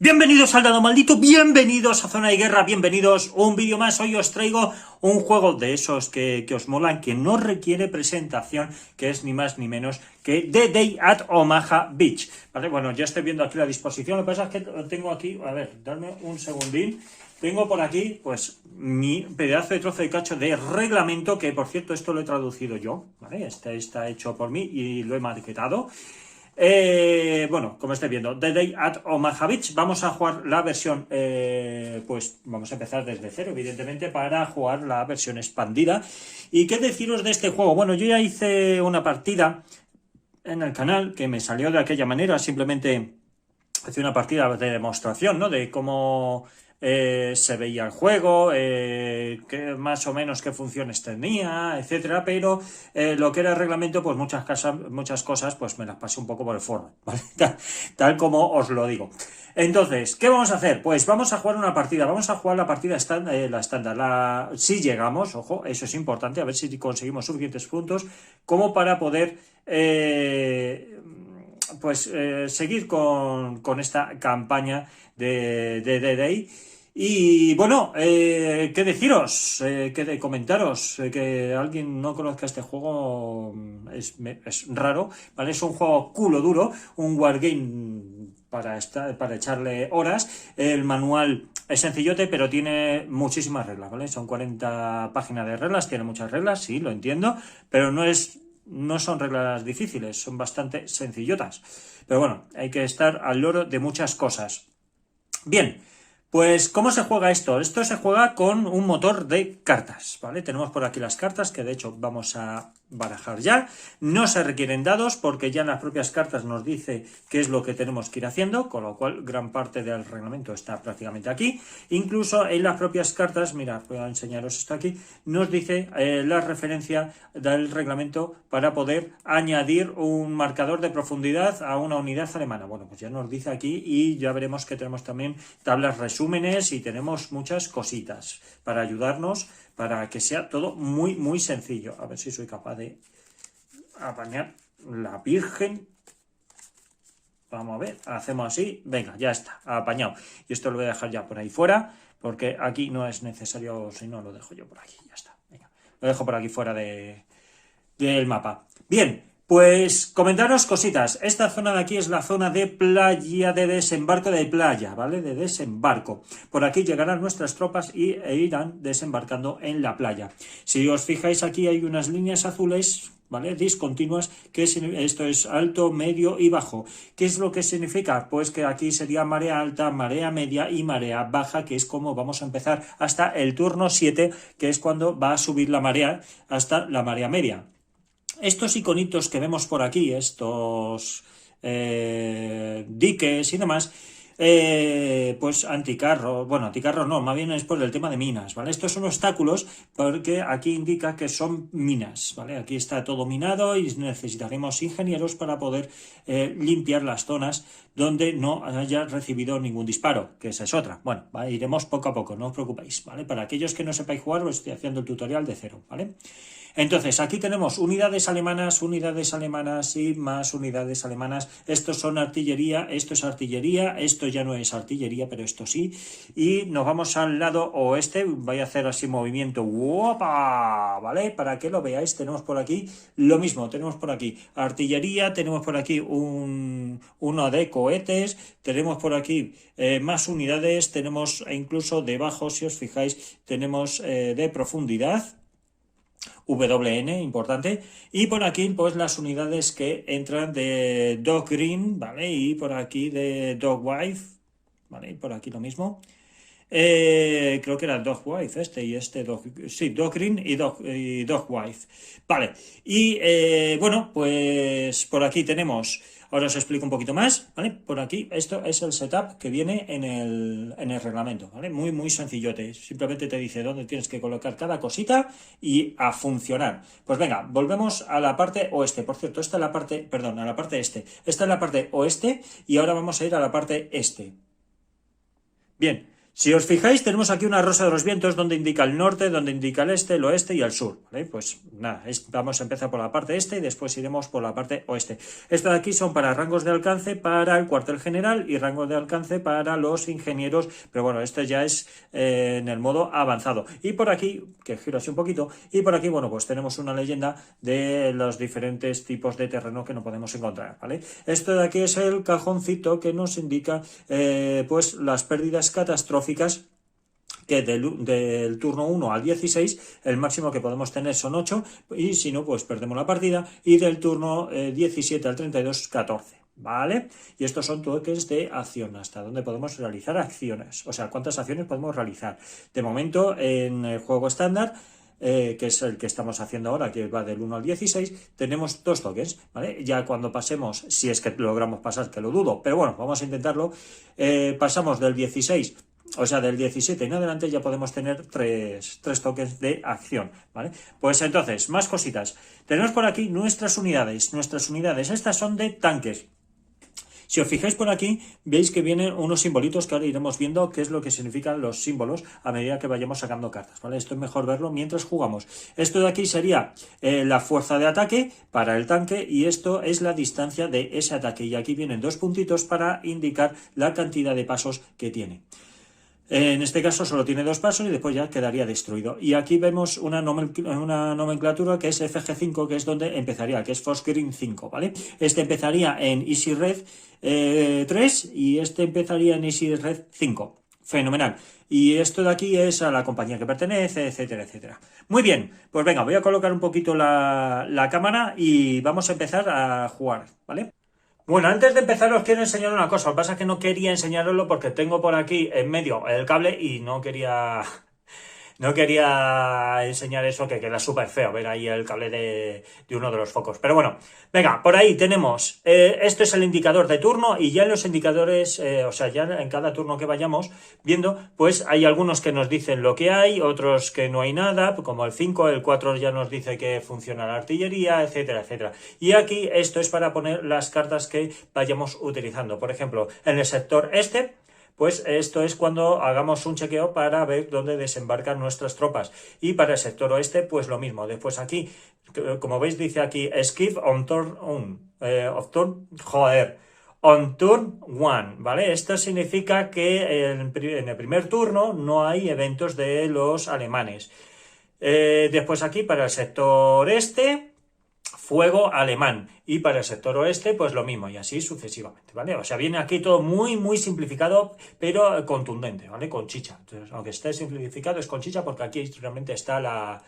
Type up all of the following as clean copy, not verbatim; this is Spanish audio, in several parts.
Bienvenidos al Dado Maldito, bienvenidos a Zona de Guerra, bienvenidos a un vídeo más. Hoy os traigo un juego de esos que os molan, que no requiere presentación, que es ni más ni menos que The Day at Omaha Beach. ¿Vale? Bueno, ya estoy viendo aquí la disposición, lo que pasa es que lo tengo aquí, a ver, darme un segundín. Tengo por aquí, pues, mi pedazo de trozo de cacho de reglamento, que por cierto esto lo he traducido yo, ¿vale? Este está hecho por mí y lo he maquetado. Bueno, como estáis viendo, The Day at Omaha Beach. Vamos a jugar la versión, pues vamos a empezar desde cero, evidentemente, para jugar la versión expandida. ¿Y qué deciros de este juego? Bueno, yo ya hice una partida en el canal que me salió de aquella manera, simplemente hice una partida de demostración, ¿no? De cómo se veía el juego, más o menos qué funciones tenía, etcétera, pero lo que era el reglamento, pues muchas cosas, pues me las pasé un poco por el forro, ¿vale? Tal como os lo digo. Entonces, ¿qué vamos a hacer? Pues vamos a jugar una partida, vamos a jugar la partida la estándar, si llegamos, ojo, eso es importante, a ver si conseguimos suficientes puntos como para poder seguir con esta campaña de Day. Y bueno, ¿qué deciros? ¿Qué comentaros? Que alguien no conozca este juego es raro, ¿vale? Es un juego culo duro, un wargame para echarle horas. El manual es sencillote, pero tiene muchísimas reglas, ¿vale? Son 40 páginas de reglas, tiene muchas reglas, sí, lo entiendo, pero no son reglas difíciles, son bastante sencillotas. Pero bueno, hay que estar al loro de muchas cosas. Bien, pues ¿cómo se juega esto? Esto se juega con un motor de cartas, ¿vale? Tenemos por aquí las cartas, que de hecho vamos a barajar ya. No se requieren dados porque ya en las propias cartas nos dice qué es lo que tenemos que ir haciendo, con lo cual gran parte del reglamento está prácticamente aquí. Incluso en las propias cartas, mirad, voy a enseñaros esto aquí, nos dice la referencia del reglamento para poder añadir un marcador de profundidad a una unidad alemana. Bueno, pues ya nos dice aquí y ya veremos que tenemos también tablas resúmenes y tenemos muchas cositas para ayudarnos, para que sea todo muy, muy sencillo. A ver si soy capaz de apañar la Virgen. Vamos a ver, hacemos así, venga, ya está, apañado. Y esto lo voy a dejar ya por ahí fuera, porque aquí no es necesario, si no lo dejo yo por aquí, ya está. Venga, lo dejo por aquí fuera del mapa. Bien, pues comentaros cositas. Esta zona de aquí es la zona de playa, de desembarco de playa, ¿vale? De desembarco. Por aquí llegarán nuestras tropas e irán desembarcando en la playa. Si os fijáis, aquí hay unas líneas azules, ¿vale? Discontinuas, que esto es alto, medio y bajo. ¿Qué es lo que significa? Pues que aquí sería marea alta, marea media y marea baja, que es como vamos a empezar hasta el turno 7, que es cuando va a subir la marea hasta la marea media. Estos iconitos que vemos por aquí, estos diques y demás, pues anticarro, bueno, anticarro no, más bien es por el tema de minas, ¿vale? Estos son obstáculos porque aquí indica que son minas, ¿vale? Aquí está todo minado y necesitaremos ingenieros para poder limpiar las zonas donde no haya recibido ningún disparo, que esa es otra. Bueno, ¿vale? Iremos poco a poco, no os preocupéis, ¿vale? Para aquellos que no sepáis jugar, os estoy haciendo el tutorial de cero, ¿vale? Entonces, aquí tenemos unidades alemanas y más unidades alemanas. Estos son artillería, esto es artillería, esto ya no es artillería, pero esto sí. Y nos vamos al lado oeste, voy a hacer así movimiento, ¡guapa! ¿Vale? Para que lo veáis, tenemos por aquí lo mismo, tenemos por aquí artillería, tenemos por aquí uno de cohetes, tenemos por aquí más unidades, tenemos incluso debajo, si os fijáis, tenemos de profundidad, WN, importante, y por aquí pues las unidades que entran de Dog Green, ¿vale? Y por aquí de Dog Wife, ¿vale? Y por aquí lo mismo. Creo que era Dog Wife y sí, Dog Green y Dog Wife, vale. Y bueno, pues por aquí tenemos, ahora os explico un poquito más, ¿vale? Por aquí, esto es el setup que viene en el reglamento, ¿vale? Muy, muy sencillote, simplemente te dice dónde tienes que colocar cada cosita y a funcionar. Pues venga, volvemos a la parte oeste, por cierto, esta es la parte, perdón, a la parte este, esta es la parte oeste y ahora vamos a ir a la parte este. Bien. Si os fijáis, tenemos aquí una rosa de los vientos donde indica el norte, donde indica el este, el oeste y el sur, ¿vale? Pues nada, vamos a empezar por la parte este y después iremos por la parte oeste. Estas de aquí son para rangos de alcance para el cuartel general y rangos de alcance para los ingenieros, pero bueno, esto ya es en el modo avanzado. Y por aquí, que giro así un poquito, y por aquí, bueno, pues tenemos una leyenda de los diferentes tipos de terreno que no podemos encontrar, ¿vale? Esto de aquí es el cajoncito que nos indica, pues, las pérdidas catastróficas que del turno 1 al 16 el máximo que podemos tener son 8 y si no pues perdemos la partida y del turno 17 al 32 14. ¿Vale? Y estos son toques de acción, hasta donde podemos realizar acciones, o sea, cuántas acciones podemos realizar. De momento en el juego estándar, que es el que estamos haciendo ahora, que va del 1 al 16, tenemos 2 tokens, ¿vale? Ya cuando pasemos, si es que logramos pasar, que lo dudo, pero bueno, vamos a intentarlo, pasamos del 16, o sea, del 17 en adelante ya podemos tener 3 tokens de acción, ¿vale? Pues entonces, más cositas. Tenemos por aquí nuestras unidades. Estas son de tanques. Si os fijáis por aquí, veis que vienen unos simbolitos que ahora iremos viendo qué es lo que significan los símbolos a medida que vayamos sacando cartas, ¿vale? Esto es mejor verlo mientras jugamos. Esto de aquí sería la fuerza de ataque para el tanque y esto es la distancia de ese ataque. Y aquí vienen 2 puntitos para indicar la cantidad de pasos que tiene. En este caso solo tiene 2 pasos y después ya quedaría destruido. Y aquí vemos una nomenclatura que es FG5, que es donde empezaría, que es Fosgreen 5, ¿vale? Este empezaría en Easy Red 3 y este empezaría en Easy Red 5. Fenomenal. Y esto de aquí es a la compañía que pertenece, etcétera, etcétera. Muy bien, pues venga, voy a colocar un poquito la cámara y vamos a empezar a jugar, ¿vale? Bueno, antes de empezar os quiero enseñar una cosa. Lo que pasa es que no quería enseñaroslo porque tengo por aquí en medio el cable y no quería enseñar eso, que queda súper feo ver ahí el cable de uno de los focos. Pero bueno, venga, por ahí tenemos, esto es el indicador de turno y ya en los indicadores, o sea, ya en cada turno que vayamos viendo, pues hay algunos que nos dicen lo que hay, otros que no hay nada, como el 5, el 4 ya nos dice que funciona la artillería, etcétera, etcétera. Y aquí esto es para poner las cartas que vayamos utilizando. Por ejemplo, en el sector este, pues esto es cuando hagamos un chequeo para ver dónde desembarcan nuestras tropas. Y para el sector oeste, pues lo mismo. Después aquí, como veis, dice aquí, skip on turn 1. On turn 1, ¿vale? Esto significa que en el primer turno no hay eventos de los alemanes. Después aquí, para el sector este, fuego alemán, y para el sector oeste pues lo mismo y así sucesivamente, ¿vale? O sea, viene aquí todo muy muy simplificado pero contundente, ¿vale? Con chicha. Entonces, aunque esté simplificado es con chicha porque aquí realmente está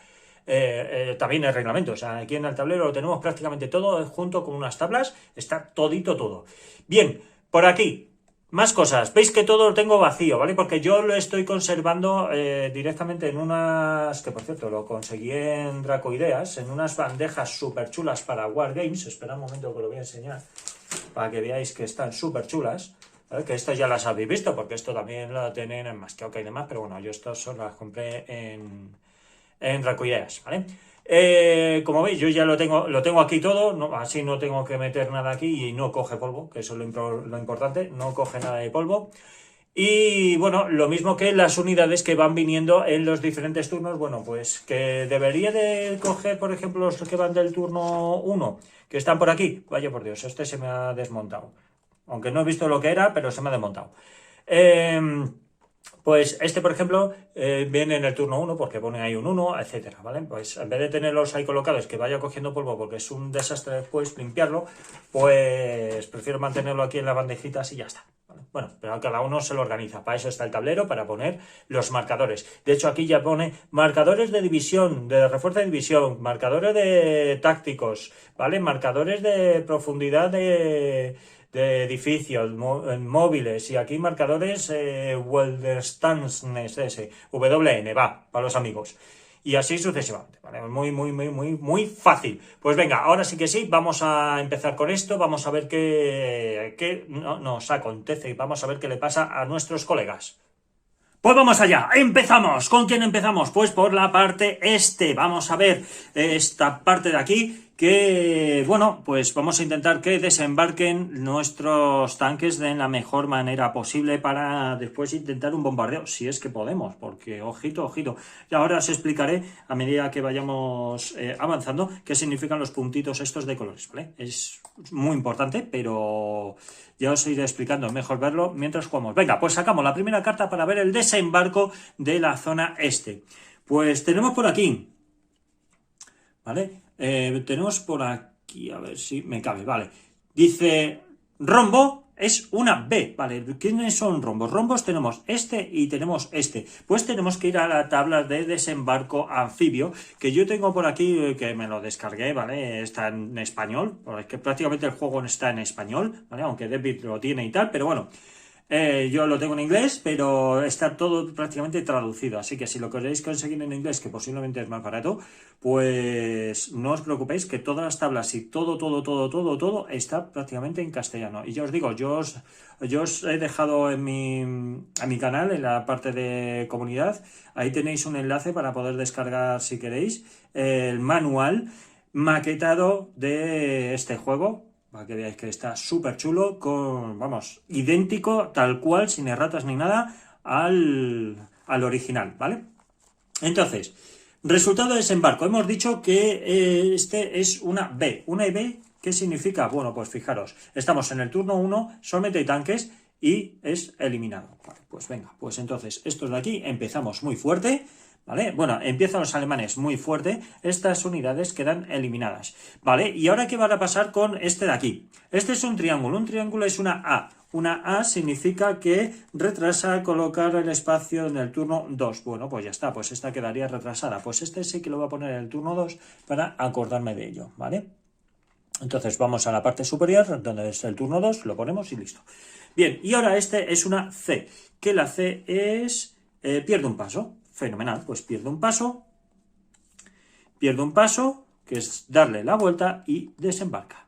también el reglamento. O sea, aquí en el tablero lo tenemos prácticamente todo junto con unas tablas, está todito todo. Bien, por aquí más cosas, veis que todo lo tengo vacío, ¿vale? Porque yo lo estoy conservando directamente en unas, que por cierto lo conseguí en Dracoideas, en unas bandejas súper chulas para Wargames. Espera un momento que lo voy a enseñar, para que veáis que están súper chulas, ¿vale? Que estas ya las habéis visto, porque esto también lo tienen en Masqueoka y demás, pero bueno, yo estas son las compré en Dracoideas, ¿vale? Como veis, yo ya lo tengo aquí todo, así no tengo que meter nada aquí y no coge polvo, que eso es lo importante, no coge nada de polvo. Y bueno, lo mismo que las unidades que van viniendo en los diferentes turnos, bueno, pues que debería de coger, por ejemplo, los que van del turno 1, que están por aquí. Vaya por Dios, este se me ha desmontado. Aunque no he visto lo que era, pero se me ha desmontado. Pues este, por ejemplo, viene en el turno 1 porque pone ahí un 1, etcétera, ¿vale? Pues en vez de tenerlos ahí colocados que vaya cogiendo polvo porque es un desastre después limpiarlo, pues prefiero mantenerlo aquí en las bandejitas y ya está, ¿vale? Bueno, pero cada uno se lo organiza. Para eso está el tablero, para poner los marcadores. De hecho, aquí ya pone marcadores de división, de refuerzo de división, marcadores de tácticos, ¿vale? Marcadores de profundidad de edificios, móviles, y aquí marcadores Welderstandsness, WN, va, para los amigos. Y así sucesivamente, ¿vale? Muy fácil. Pues venga, ahora sí que sí, vamos a empezar con esto, vamos a ver qué nos acontece y vamos a ver qué le pasa a nuestros colegas. Pues vamos allá, empezamos. ¿Con quién empezamos? Pues por la parte este. Vamos a ver esta parte de aquí, que, bueno, pues vamos a intentar que desembarquen nuestros tanques de la mejor manera posible para después intentar un bombardeo, si es que podemos, porque ojito, ojito. Y ahora os explicaré, a medida que vayamos avanzando, qué significan los puntitos estos de colores, ¿vale? Es muy importante, pero ya os iré explicando, mejor verlo mientras jugamos. Venga, pues sacamos la primera carta para ver el desembarco de la zona este. Pues tenemos por aquí, ¿vale? Tenemos por aquí, a ver si me cabe, vale. Dice, rombo es una B, ¿vale? ¿Quiénes son rombos? Rombos tenemos este y tenemos este. Pues tenemos que ir a la tabla de desembarco anfibio, que yo tengo por aquí, que me lo descargué, ¿vale? Está en español, porque prácticamente el juego está en español, ¿vale? Aunque David lo tiene y tal, pero bueno. Yo lo tengo en inglés, pero está todo prácticamente traducido, así que si lo queréis conseguir en inglés, que posiblemente es más barato, pues no os preocupéis que todas las tablas y todo está prácticamente en castellano. Y ya os digo, yo os he dejado en mi canal, en la parte de comunidad, ahí tenéis un enlace para poder descargar, si queréis, el manual maquetado de este juego, para que veáis que está súper chulo, vamos, idéntico, tal cual, sin erratas ni nada, al original, ¿vale? Entonces, resultado de desembarco. Hemos dicho que este es una B. ¿Una B qué significa? Bueno, pues fijaros, estamos en el turno 1, solamente hay tanques y es eliminado. Vale, pues venga, pues entonces, estos de aquí empezamos muy fuerte, ¿vale? Bueno, empiezan los alemanes muy fuerte, estas unidades quedan eliminadas, ¿vale? Y ahora, ¿qué va a pasar con este de aquí? Este es un triángulo es una A. Una A significa que retrasa colocar el espacio en el turno 2. Bueno, pues ya está, pues esta quedaría retrasada. Pues este sí que lo voy a poner en el turno 2 para acordarme de ello, ¿vale? Entonces vamos a la parte superior, donde es el turno 2, lo ponemos y listo. Bien, y ahora este es una C, que la C es... pierde un paso. Fenomenal, pues pierde un paso, que es darle la vuelta y desembarca,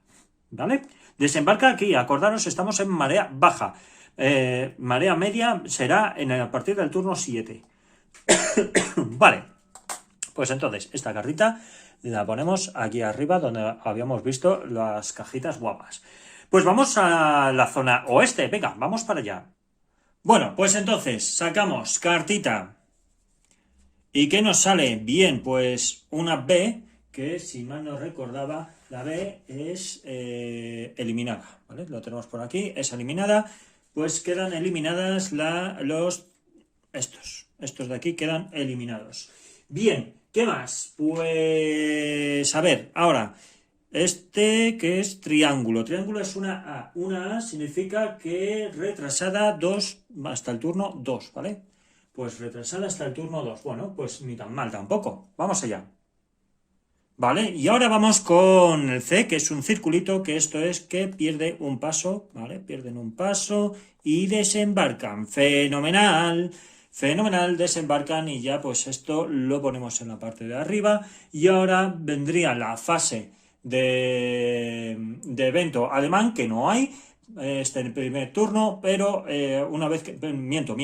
¿vale? Desembarca aquí, acordaros, estamos en marea baja, marea media será a partir del turno 7. Vale, pues entonces esta cartita la ponemos aquí arriba donde habíamos visto las cajitas guapas. Pues vamos a la zona oeste, venga, vamos para allá. Bueno, pues entonces sacamos cartita. ¿Y qué nos sale? Bien, pues una B, que si mal no recordaba, la B es eliminada, ¿vale? Lo tenemos por aquí, es eliminada, pues quedan eliminadas estos de aquí quedan eliminados. Bien, ¿qué más? Pues, a ver, ahora, este que es triángulo es una A significa que retrasada 2 hasta el turno 2, ¿vale? Pues retrasada hasta el turno 2. Bueno, pues ni tan mal tampoco. Vamos allá. ¿Vale? Y ahora vamos con el C, que es un circulito, que esto es que pierde un paso, ¿vale? Pierden un paso y desembarcan. Fenomenal. Fenomenal, desembarcan y ya pues esto lo ponemos en la parte de arriba. Y ahora vendría la fase de evento alemán, que no hay. Este en el primer turno, pero una vez que... Miento.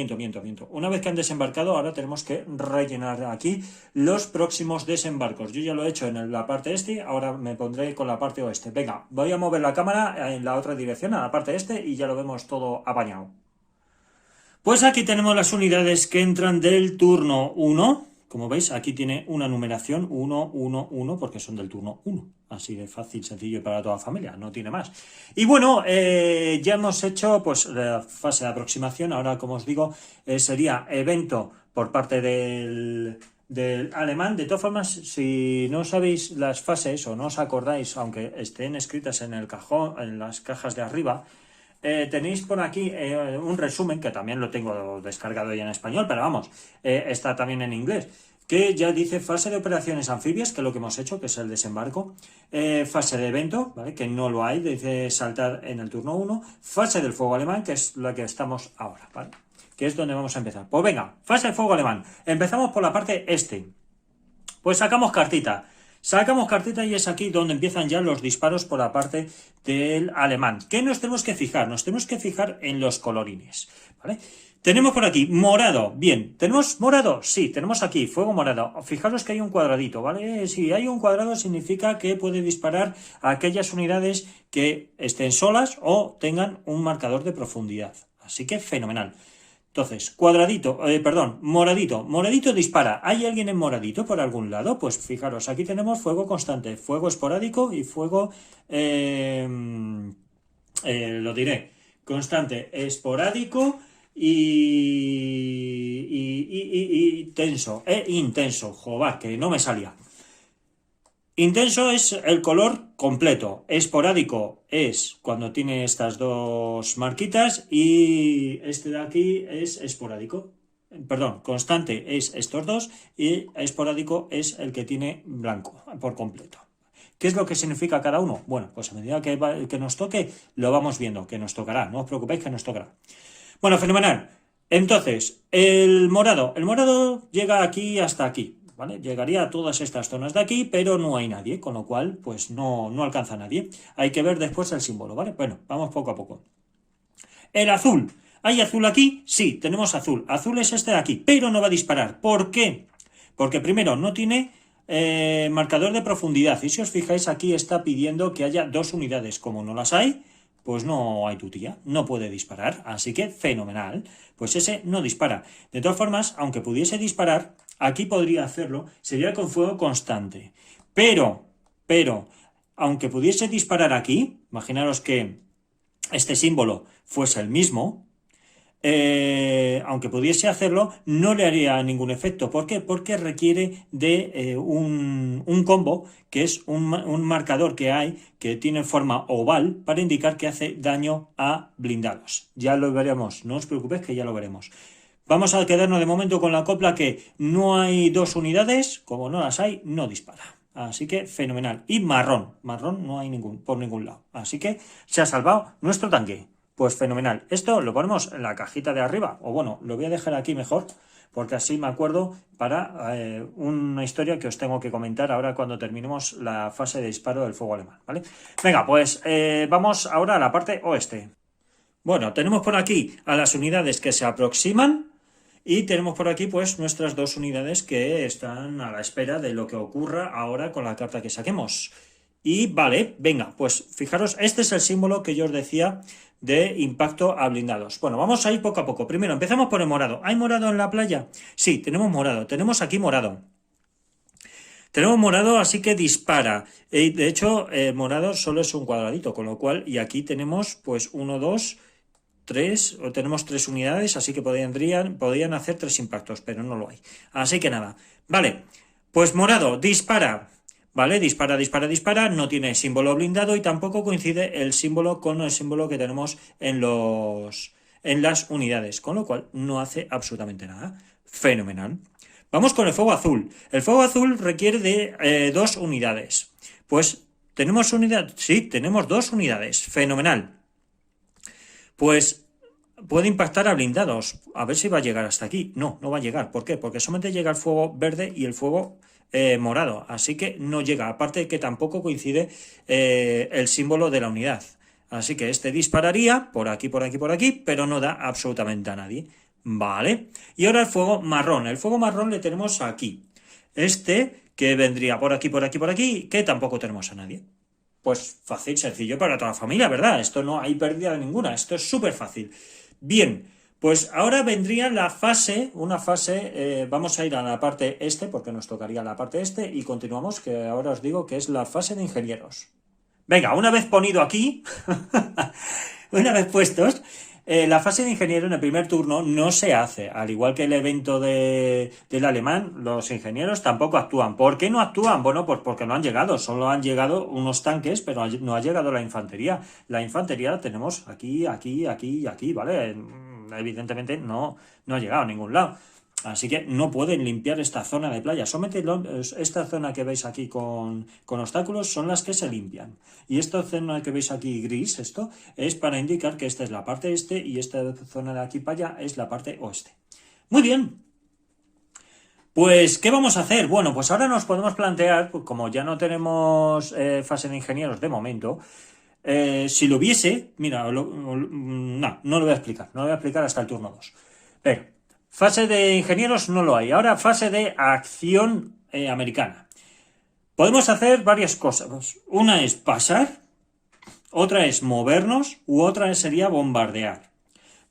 Una vez que han desembarcado, ahora tenemos que rellenar aquí los próximos desembarcos. Yo ya lo he hecho en la parte este, ahora me pondré con la parte oeste. Venga, voy a mover la cámara en la otra dirección, a la parte este, y ya lo vemos todo apañado. Pues aquí tenemos las unidades que entran del turno 1. Como veis, aquí tiene una numeración 1, 1, 1, porque son del turno 1. Así de fácil, sencillo y para toda familia, no tiene más. Y bueno, ya hemos hecho pues la fase de aproximación. Ahora, como os digo, sería evento por parte del alemán. De todas formas, si no sabéis las fases o no os acordáis, aunque estén escritas en el cajón, en las cajas de arriba, tenéis por aquí un resumen, que también lo tengo descargado ya en español, pero vamos, está también en inglés, que ya dice fase de operaciones anfibias, que es lo que hemos hecho, que es el desembarco, fase de evento, ¿vale? Que no lo hay, dice saltar en el turno 1, fase del fuego alemán, que es la que estamos ahora, ¿vale? Que es donde vamos a empezar. Pues venga, fase de fuego alemán, empezamos por la parte este, pues sacamos cartita y es aquí donde empiezan ya los disparos por la parte del alemán. ¿Qué nos tenemos que fijar? Nos tenemos que fijar en los colorines, ¿vale? Tenemos por aquí morado. Bien, ¿tenemos morado? Sí, tenemos aquí fuego morado. Fijaros que hay un cuadradito, ¿vale? Si hay un cuadrado significa que puede disparar a aquellas unidades que estén solas o tengan un marcador de profundidad. Así que fenomenal. Entonces, cuadradito, perdón, moradito. Moradito dispara. ¿Hay alguien en moradito por algún lado? Pues fijaros, aquí tenemos fuego constante, fuego esporádico y fuego, lo diré, constante, esporádico y tenso, intenso. Joder, que no me salía. Intenso es el color completo. Esporádico es cuando tiene estas dos marquitas y este de aquí es esporádico. Perdón, constante es estos dos y esporádico es el que tiene blanco por completo. ¿Qué es lo que significa cada uno? Bueno, pues a medida que nos toque lo vamos viendo, que nos tocará. No os preocupéis que nos tocará. Bueno, fenomenal. Entonces, el morado llega aquí hasta aquí, ¿vale? Llegaría a todas estas zonas de aquí, pero no hay nadie, con lo cual, pues no alcanza a nadie. Hay que ver después el símbolo, ¿vale? Bueno, vamos poco a poco. El azul. ¿Hay azul aquí? Sí, tenemos azul. Azul es este de aquí, pero no va a disparar. ¿Por qué? Porque primero no tiene marcador de profundidad. Y si os fijáis, aquí está pidiendo que haya 2 unidades. Como no las hay, pues no hay tutía, no puede disparar, así que fenomenal, pues ese no dispara. De todas formas, aunque pudiese disparar, aquí podría hacerlo, sería con fuego constante. Pero, aunque pudiese disparar aquí, imaginaros que este símbolo fuese el mismo, aunque pudiese hacerlo, no le haría ningún efecto. ¿Por qué? Porque requiere de un combo, que es un marcador que hay, que tiene forma oval, para indicar que hace daño a blindados. Ya lo veremos, no os preocupéis que ya lo veremos. Vamos a quedarnos de momento con la copla que no hay 2 unidades, como no las hay, no dispara. Así que fenomenal. Y marrón no hay por ningún lado. Así que se ha salvado nuestro tanque. Pues fenomenal. Esto lo ponemos en la cajita de arriba. O bueno, lo voy a dejar aquí mejor, porque así me acuerdo para una historia que os tengo que comentar ahora cuando terminemos la fase de disparo del fuego alemán, ¿vale? Venga, pues vamos ahora a la parte oeste. Bueno, tenemos por aquí a las unidades que se aproximan y tenemos por aquí pues nuestras 2 unidades que están a la espera de lo que ocurra ahora con la carta que saquemos. Y vale, venga, pues fijaros, este es el símbolo que yo os decía de impacto a blindados. Bueno, vamos a ir poco a poco. Primero, empezamos por el morado. ¿Hay morado en la playa? Sí, tenemos morado. Tenemos aquí morado. Tenemos morado, así que dispara. De hecho, morado solo es un cuadradito, con lo cual, y aquí tenemos pues 1, 2, 3, o tenemos 3 unidades, así que podrían hacer 3 impactos, pero no lo hay. Así que nada. Vale, pues morado, dispara. ¿Vale? Dispara, no tiene símbolo blindado y tampoco coincide el símbolo con el símbolo que tenemos en las unidades, con lo cual no hace absolutamente nada. Fenomenal. Vamos con el fuego azul. El fuego azul requiere de 2 unidades. Pues, ¿tenemos unidad? Sí, tenemos 2 unidades. Fenomenal. Pues puede impactar a blindados. A ver si va a llegar hasta aquí. No va a llegar. ¿Por qué? Porque solamente llega el fuego verde y el fuego morado. Así que no llega. Aparte de que tampoco coincide el símbolo de la unidad. Así que este dispararía por aquí, por aquí, por aquí, pero no da absolutamente a nadie. Vale. Y ahora el fuego marrón. El fuego marrón le tenemos aquí. Este que vendría por aquí, por aquí, por aquí, que tampoco tenemos a nadie. Pues fácil, sencillo para toda la familia, ¿verdad? Esto no hay pérdida ninguna, esto es súper fácil. Bien, pues ahora vendría una fase, vamos a ir a la parte este, porque nos tocaría la parte este, y continuamos, que ahora os digo que es la fase de ingenieros. Venga, una vez ponido aquí, una vez puestos, la fase de ingeniero en el primer turno no se hace, al igual que el evento del alemán, los ingenieros tampoco actúan. ¿Por qué no actúan? Bueno, pues porque no han llegado, solo han llegado unos tanques, pero no ha llegado la infantería. La infantería la tenemos aquí, aquí, aquí y aquí, ¿vale? Evidentemente no ha llegado a ningún lado. Así que no pueden limpiar esta zona de playa. Solamente esta zona que veis aquí con obstáculos son las que se limpian. Y esta zona que veis aquí gris, esto, es para indicar que esta es la parte este y esta zona de aquí para allá es la parte oeste. Muy bien. Pues, ¿qué vamos a hacer? Bueno, pues ahora nos podemos plantear, pues, como ya no tenemos fase de ingenieros de momento, si lo hubiese, mira, no lo voy a explicar, no lo voy a explicar hasta el turno 2. Pero, fase de ingenieros no lo hay. Ahora, fase de acción americana. Podemos hacer varias cosas. Una es pasar, otra es movernos, u otra sería bombardear.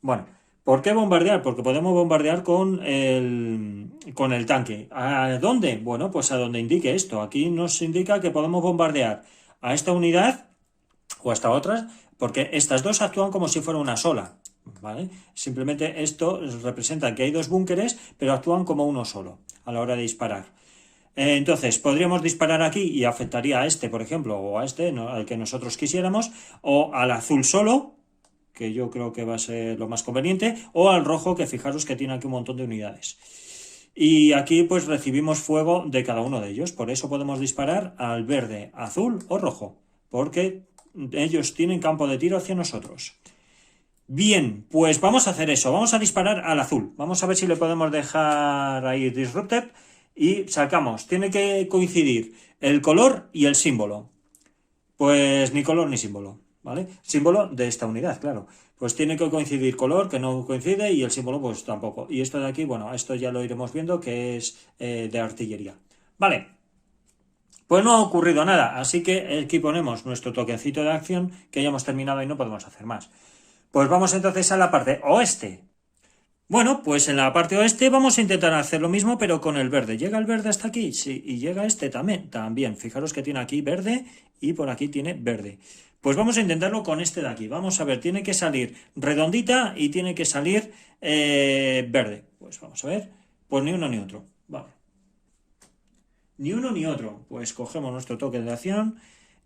Bueno, ¿por qué bombardear? Porque podemos bombardear con el tanque. ¿A dónde? Bueno, pues a donde indique esto. Aquí nos indica que podemos bombardear a esta unidad o hasta otras, porque estas dos actúan como si fuera una sola, ¿vale? Simplemente esto representa que hay dos búnkeres, pero actúan como uno solo a la hora de disparar. Entonces, podríamos disparar aquí y afectaría a este, por ejemplo, o a este, no, al que nosotros quisiéramos, o al azul solo, que yo creo que va a ser lo más conveniente, o al rojo, que fijaros que tiene aquí un montón de unidades. Y aquí pues recibimos fuego de cada uno de ellos, por eso podemos disparar al verde, azul o rojo, porque ellos tienen campo de tiro hacia nosotros. Bien, pues vamos a hacer eso, vamos a disparar al azul, vamos a ver si le podemos dejar ahí Disrupted y sacamos, tiene que coincidir el color y el símbolo, pues ni color ni símbolo, ¿vale? Símbolo de esta unidad, claro, pues tiene que coincidir color, que no coincide, y el símbolo pues tampoco, y esto de aquí, bueno, esto ya lo iremos viendo que es de artillería, vale. Pues no ha ocurrido nada, así que aquí ponemos nuestro toquecito de acción, que ya hemos terminado y no podemos hacer más. Pues vamos entonces a la parte oeste. Bueno, pues en la parte oeste vamos a intentar hacer lo mismo, pero con el verde. ¿Llega el verde hasta aquí? Sí, y llega este también. También, fijaros que tiene aquí verde y por aquí tiene verde. Pues vamos a intentarlo con este de aquí. Vamos a ver, tiene que salir redondita y tiene que salir verde. Pues vamos a ver. Pues ni uno ni otro. Vale. Ni uno ni otro. Pues cogemos nuestro toque de acción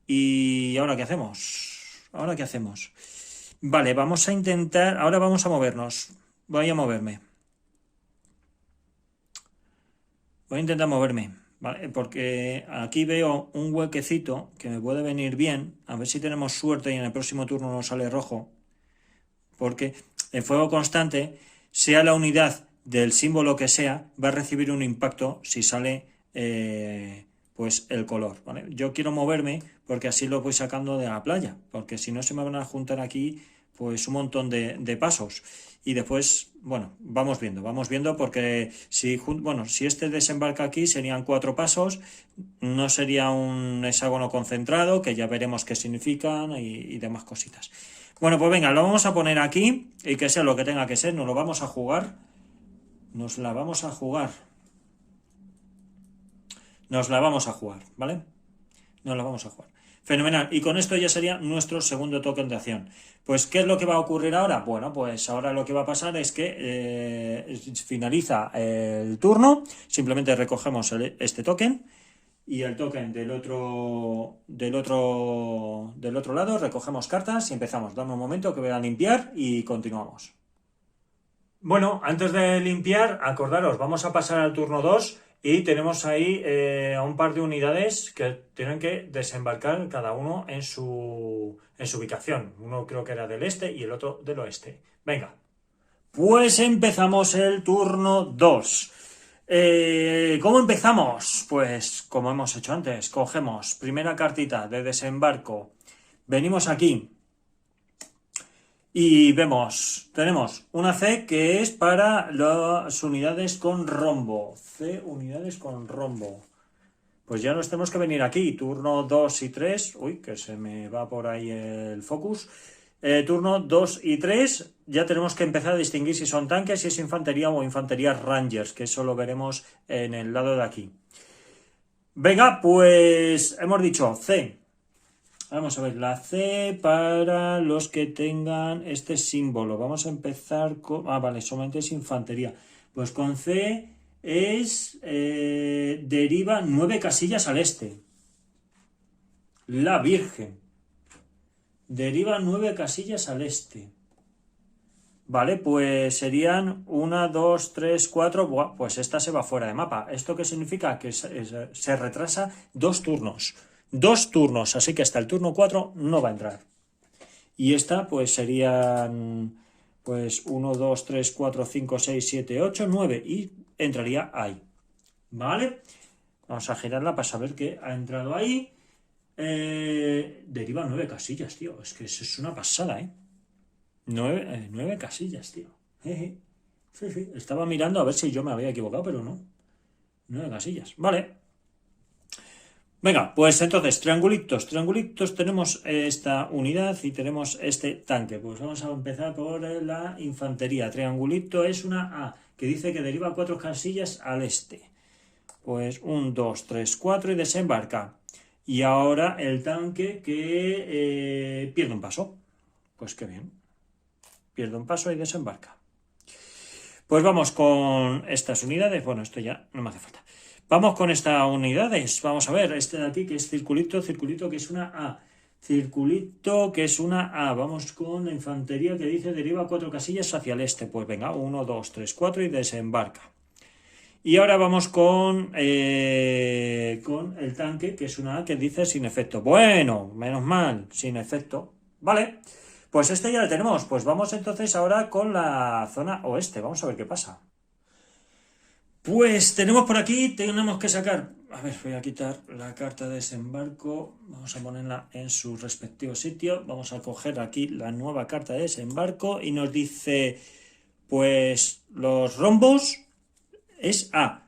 y ¿ahora qué hacemos? ¿Ahora qué hacemos? Vale, vamos a intentar... Ahora vamos a movernos. Voy a moverme. Voy a intentar moverme, ¿vale? Porque aquí veo un huequecito que me puede venir bien. A ver si tenemos suerte y en el próximo turno nos sale rojo. Porque en fuego constante, sea la unidad del símbolo que sea, va a recibir un impacto si sale pues el color, ¿vale? Yo quiero moverme porque así lo voy sacando de la playa. Porque si no se me van a juntar aquí pues un montón de pasos. Y después, bueno, vamos viendo porque si, bueno, si este desembarca aquí serían 4 pasos, no sería un hexágono concentrado, que ya veremos qué significan y demás cositas. Bueno, pues venga, lo vamos a poner aquí y que sea lo que tenga que ser, nos lo vamos a jugar. Nos la vamos a jugar. Nos la vamos a jugar, ¿vale? Nos la vamos a jugar. Fenomenal. Y con esto ya sería nuestro segundo token de acción. Pues, ¿qué es lo que va a ocurrir ahora? Bueno, pues ahora lo que va a pasar es que finaliza el turno. Simplemente recogemos este token. Y el token del otro lado, recogemos cartas y empezamos. Dame un momento que voy a limpiar y continuamos. Bueno, antes de limpiar, acordaros, vamos a pasar al turno 2 y tenemos ahí a un par de unidades que tienen que desembarcar cada uno en su ubicación. Uno creo que era del este y el otro del oeste. Venga, pues empezamos el turno 2. ¿Cómo empezamos? Pues como hemos hecho antes, cogemos primera cartita de desembarco, venimos aquí y vemos, tenemos una C que es para las unidades con rombo. C, unidades con rombo. Pues ya nos tenemos que venir aquí, turno 2 y 3. Uy, que se me va por ahí el focus. Turno 2 y 3, ya tenemos que empezar a distinguir si son tanques, si es infantería o infantería Rangers, que eso lo veremos en el lado de aquí. Venga, pues hemos dicho C. Vamos a ver, la C para los que tengan este símbolo. Vamos a empezar con... Ah, vale, solamente es infantería. Pues con C es... deriva 9 casillas al este. La Virgen. Deriva 9 casillas al este. Vale, pues serían 1, 2, 3, 4... Buah, pues esta se va fuera de mapa. ¿Esto qué significa? Que se retrasa 2 turnos. 2 turnos, así que hasta el turno 4 no va a entrar. Y esta pues serían pues 1, 2, 3, 4, 5, 6, 7, 8, 9 y entraría ahí. ¿Vale? Vamos a girarla para saber que ha entrado ahí. Deriva 9 casillas, tío. Es que eso es una pasada, ¿eh? 9 casillas, tío. Sí, sí, estaba mirando a ver si yo me había equivocado, pero no. 9 casillas. Vale. Venga, pues entonces, triangulitos, triangulitos, tenemos esta unidad y tenemos este tanque. Pues vamos a empezar por la infantería. Triangulito es una A, que dice que deriva 4 casillas al este. Pues 1, 2, 3, 4 y desembarca. Y ahora el tanque que pierde un paso. Pues qué bien. Pierde un paso y desembarca. Pues vamos con estas unidades. Bueno, esto ya no me hace falta. Vamos con estas unidades. Vamos a ver, este de aquí que es circulito, circulito que es una A. Circulito que es una A. Vamos con la infantería que dice deriva 4 casillas hacia el este. Pues venga, 1, 2, 3, 4 y desembarca. Y ahora vamos con el tanque, que es una A que dice sin efecto. Bueno, menos mal, sin efecto. Vale, pues este ya lo tenemos. Pues vamos entonces ahora con la zona oeste. Vamos a ver qué pasa. Pues tenemos por aquí, tenemos que sacar... A ver, voy a quitar la carta de desembarco. Vamos a ponerla en su respectivo sitio. Vamos a coger aquí la nueva carta de desembarco y nos dice, pues los rombos es A.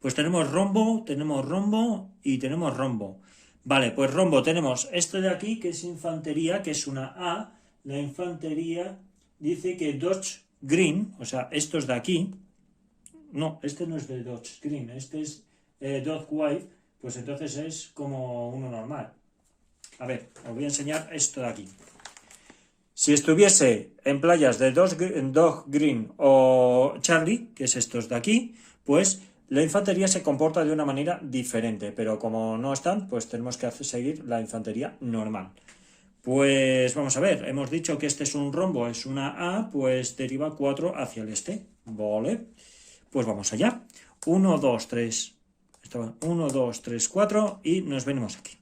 Pues tenemos rombo y tenemos rombo. Vale, pues rombo tenemos esto de aquí, que es infantería, que es una A. La infantería dice que Dodge Green, o sea, estos de aquí. No, este no es de Dodge Green, este es Dodge White, pues entonces es como uno normal. A ver, os voy a enseñar esto de aquí. Si estuviese en playas de Dog Green o Charlie, que es estos de aquí, pues la infantería se comporta de una manera diferente, pero como no están, pues tenemos que seguir la infantería normal. Pues vamos a ver, hemos dicho que este es un rombo, es una A, pues deriva 4 hacia el este. Vale, pues vamos allá. 1, 2, 3, 1, 2, 3, 4 y nos venimos aquí.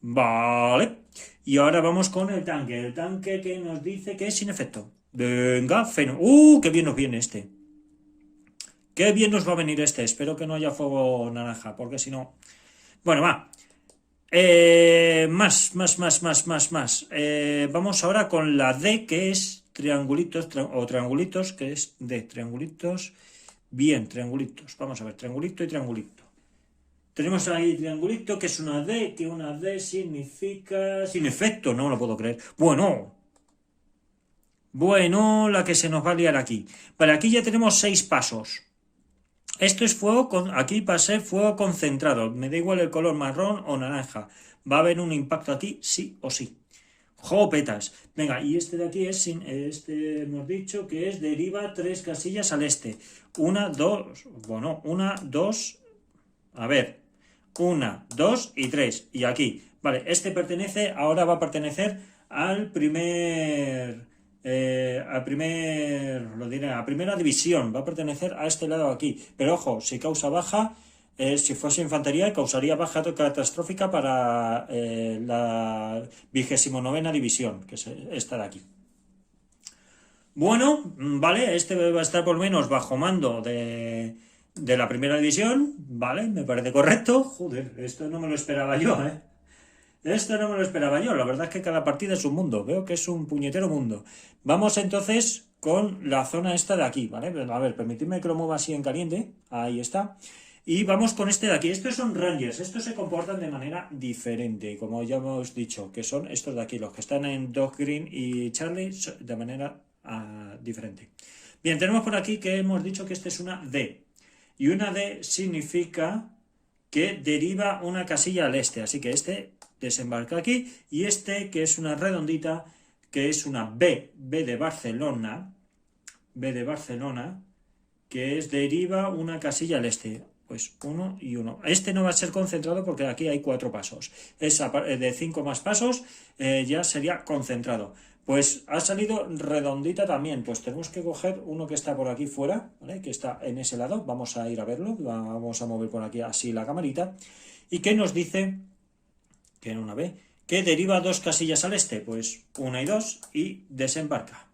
Vale. Y ahora vamos con el tanque. El tanque que nos dice que es sin efecto. Venga, feno. ¡Qué bien nos viene este! ¡Qué bien nos va a venir este! Espero que no haya fuego naranja, porque si no... Bueno, va. Más. Vamos ahora con la D, que es triangulitos, o triangulitos, que es D, triangulitos. Bien, triangulitos. Vamos a ver, triangulito y triangulito. Tenemos ahí triangulito, que es una D, que una D significa... Sin efecto, no lo puedo creer. Bueno, la que se nos va a liar aquí. Para aquí ya tenemos 6 pasos. Esto es fuego, aquí pasé fuego concentrado. Me da igual el color marrón o naranja. Va a haber un impacto aquí, sí o sí. Jopetas. Venga, y este de aquí es sin... Este hemos dicho que es deriva 3 casillas al este. 1, 2... Bueno, 1, 2... A ver... 1, 2 y 3. Y aquí. Vale, este pertenece, ahora va a pertenecer al lo diré, a primera división. Va a pertenecer a este lado aquí. Pero ojo, si causa baja, si fuese infantería, causaría baja catastrófica para la 29ª división, que es esta de aquí. Bueno, vale, este va a estar por lo menos bajo mando de la primera división, vale, me parece correcto. Joder, esto no me lo esperaba yo, ¿eh? Esto no me lo esperaba yo, la verdad es que cada partida es un mundo, veo que es un puñetero mundo. Vamos entonces con la zona esta de aquí, ¿vale? A ver, permitidme que lo mueva así en caliente, ahí está. Y vamos con este de aquí, estos son Rangers, estos se comportan de manera diferente, como ya hemos dicho, que son estos de aquí, los que están en Dog Green y Charlie, de manera diferente. Bien, tenemos por aquí que hemos dicho que este es una D. Y una D significa que deriva una casilla al este. Así que este desembarca aquí. Y este, que es una redondita, que es una B. B de Barcelona. B de Barcelona. Que es deriva una casilla al este. Pues 1 y 1. Este no va a ser concentrado porque aquí hay 4 pasos. Es de 5 más pasos, ya sería concentrado. Pues ha salido redondita también. Pues tenemos que coger uno que está por aquí fuera, ¿vale? Que está en ese lado. Vamos a ir a verlo. Vamos a mover por aquí así la camarita. Y que nos dice, que en una B, que deriva 2 casillas al este. Pues 1 y 2 y desembarca.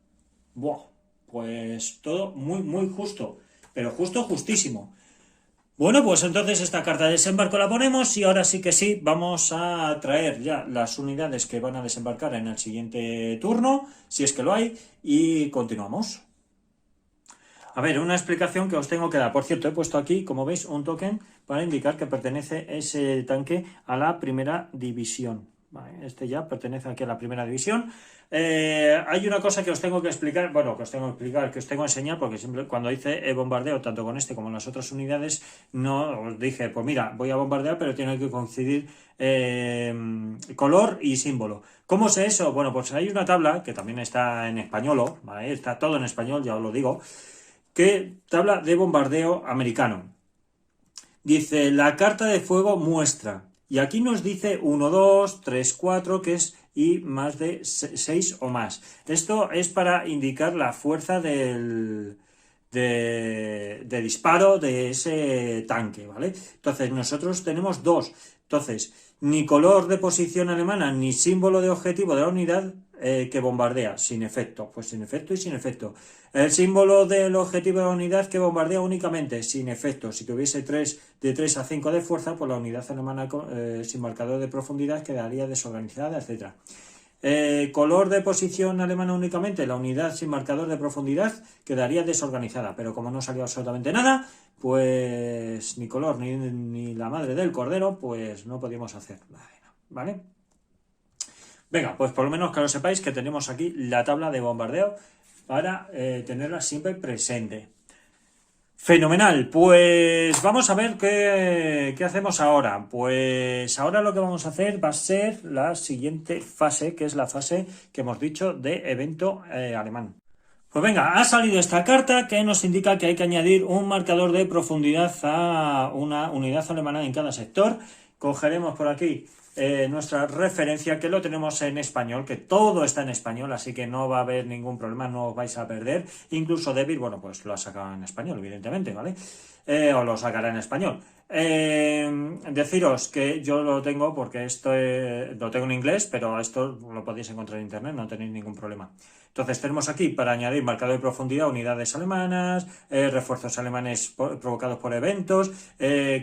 Buah, pues todo muy, muy justo. Pero justísimo. Bueno, pues entonces esta carta de desembarco la ponemos y ahora sí que sí, vamos a traer ya las unidades que van a desembarcar en el siguiente turno, si es que lo hay, y continuamos. A ver, una explicación que os tengo que dar. Por cierto, he puesto aquí, como veis, un token para indicar que pertenece ese tanque a la primera división. Vale, este ya pertenece aquí a la primera división. Hay una cosa que os tengo que explicar, bueno, que os tengo que explicar, que os tengo que enseñar, porque siempre cuando hice bombardeo, tanto con este como en las otras unidades, no os dije, pues mira, voy a bombardear, pero tiene que coincidir color y símbolo. ¿Cómo sé eso? Bueno, pues hay una tabla que también está en español, ¿vale? Está todo en español, ya os lo digo, que tabla de bombardeo americano. Dice, la carta de fuego muestra, y aquí nos dice 1, 2, 3, 4, que es y más de 6 o más. Esto es para indicar la fuerza de disparo de ese tanque, ¿vale? Entonces, nosotros tenemos dos. Entonces, ni color de posición alemana, ni símbolo de objetivo de la unidad que bombardea, sin efecto. Pues sin efecto y sin efecto. El símbolo del objetivo de la unidad que bombardea únicamente, sin efecto. Si tuviese de 3 a 5 de fuerza, pues la unidad alemana sin marcador de profundidad quedaría desorganizada, etc. Color de posición alemana únicamente, la unidad sin marcador de profundidad quedaría desorganizada, pero como no salió absolutamente nada, pues ni color ni la madre del cordero, pues no podíamos hacer nada, ¿vale? Venga, pues por lo menos que lo sepáis que tenemos aquí la tabla de bombardeo para tenerla siempre presente. Fenomenal, pues vamos a ver qué hacemos ahora. Pues ahora lo que vamos a hacer va a ser la siguiente fase, que es la fase que hemos dicho de evento alemán. Pues venga, ha salido esta carta que nos indica que hay que añadir un marcador de profundidad a una unidad alemana en cada sector. Cogeremos por aquí nuestra referencia, que lo tenemos en español, que todo está en español, así que no va a haber ningún problema, no os vais a perder. Incluso David, bueno, pues lo ha sacado en español, evidentemente, ¿vale? O lo sacará en español. Deciros que yo lo tengo porque esto lo tengo en inglés, pero esto lo podéis encontrar en internet, no tenéis ningún problema. Entonces tenemos aquí para añadir marcador de profundidad unidades alemanas, refuerzos alemanes provocados por eventos,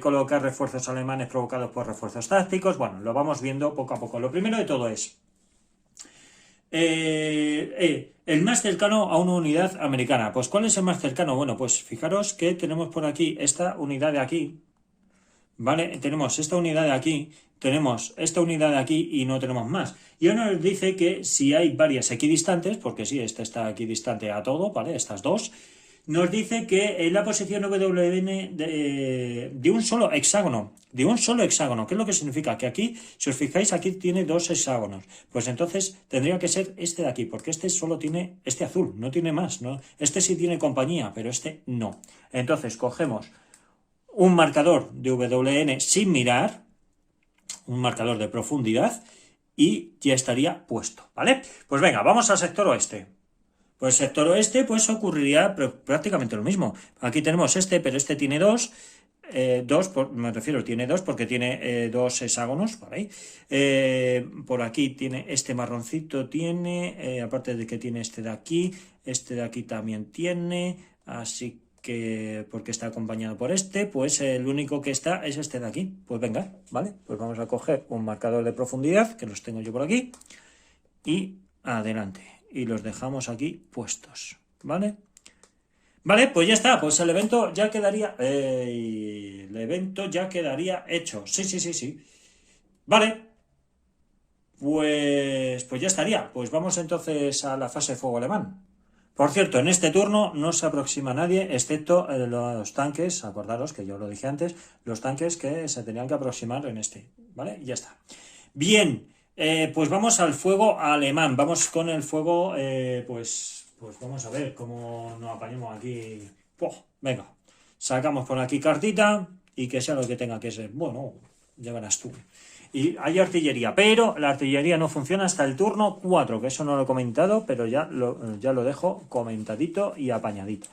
colocar refuerzos alemanes provocados por refuerzos tácticos. Bueno, lo vamos viendo poco a poco. Lo primero de todo es el más cercano a una unidad americana. Pues ¿cuál es el más cercano? Bueno, pues fijaros que tenemos por aquí esta unidad de aquí, ¿vale? Tenemos esta unidad de aquí, tenemos esta unidad de aquí y no tenemos más. Y ahora nos dice que si hay varias equidistantes, porque sí, esta está equidistante a todo, ¿vale? Estas dos, nos dice que en la posición WN de un solo hexágono, ¿qué es lo que significa? Que aquí, si os fijáis, aquí tiene dos hexágonos. Pues entonces tendría que ser este de aquí, porque este solo tiene este azul, no tiene más, ¿no? Este sí tiene compañía, pero este no. Entonces cogemos un marcador de WN sin mirar, un marcador de profundidad, y ya estaría puesto, ¿vale? Pues venga, vamos al sector oeste. Pues sector oeste, pues ocurriría prácticamente lo mismo. Aquí tenemos este, pero este tiene dos. Me refiero, tiene dos porque tiene dos hexágonos, ¿vale? Por aquí tiene este marroncito, aparte de que tiene este de aquí también tiene, así que porque está acompañado por este, pues el único que está es este de aquí. Pues venga, ¿vale? Pues vamos a coger un marcador de profundidad, que los tengo yo por aquí, y adelante. Y los dejamos aquí puestos, ¿vale? Vale, pues ya está, pues el evento ya quedaría... el evento ya quedaría hecho. Sí. Vale, pues ya estaría. Pues vamos entonces a la fase de fuego alemán. Por cierto, en este turno no se aproxima nadie, excepto los tanques, acordaros que yo lo dije antes, los tanques que se tenían que aproximar en este, ¿vale? Ya está. Bien, pues vamos al fuego alemán, vamos con el fuego, pues vamos a ver cómo nos apañamos aquí. Venga, sacamos por aquí cartita y que sea lo que tenga que ser. Bueno, ya verás tú. Y hay artillería, pero la artillería no funciona hasta el turno 4, que eso no lo he comentado, pero ya lo dejo comentadito y apañadito.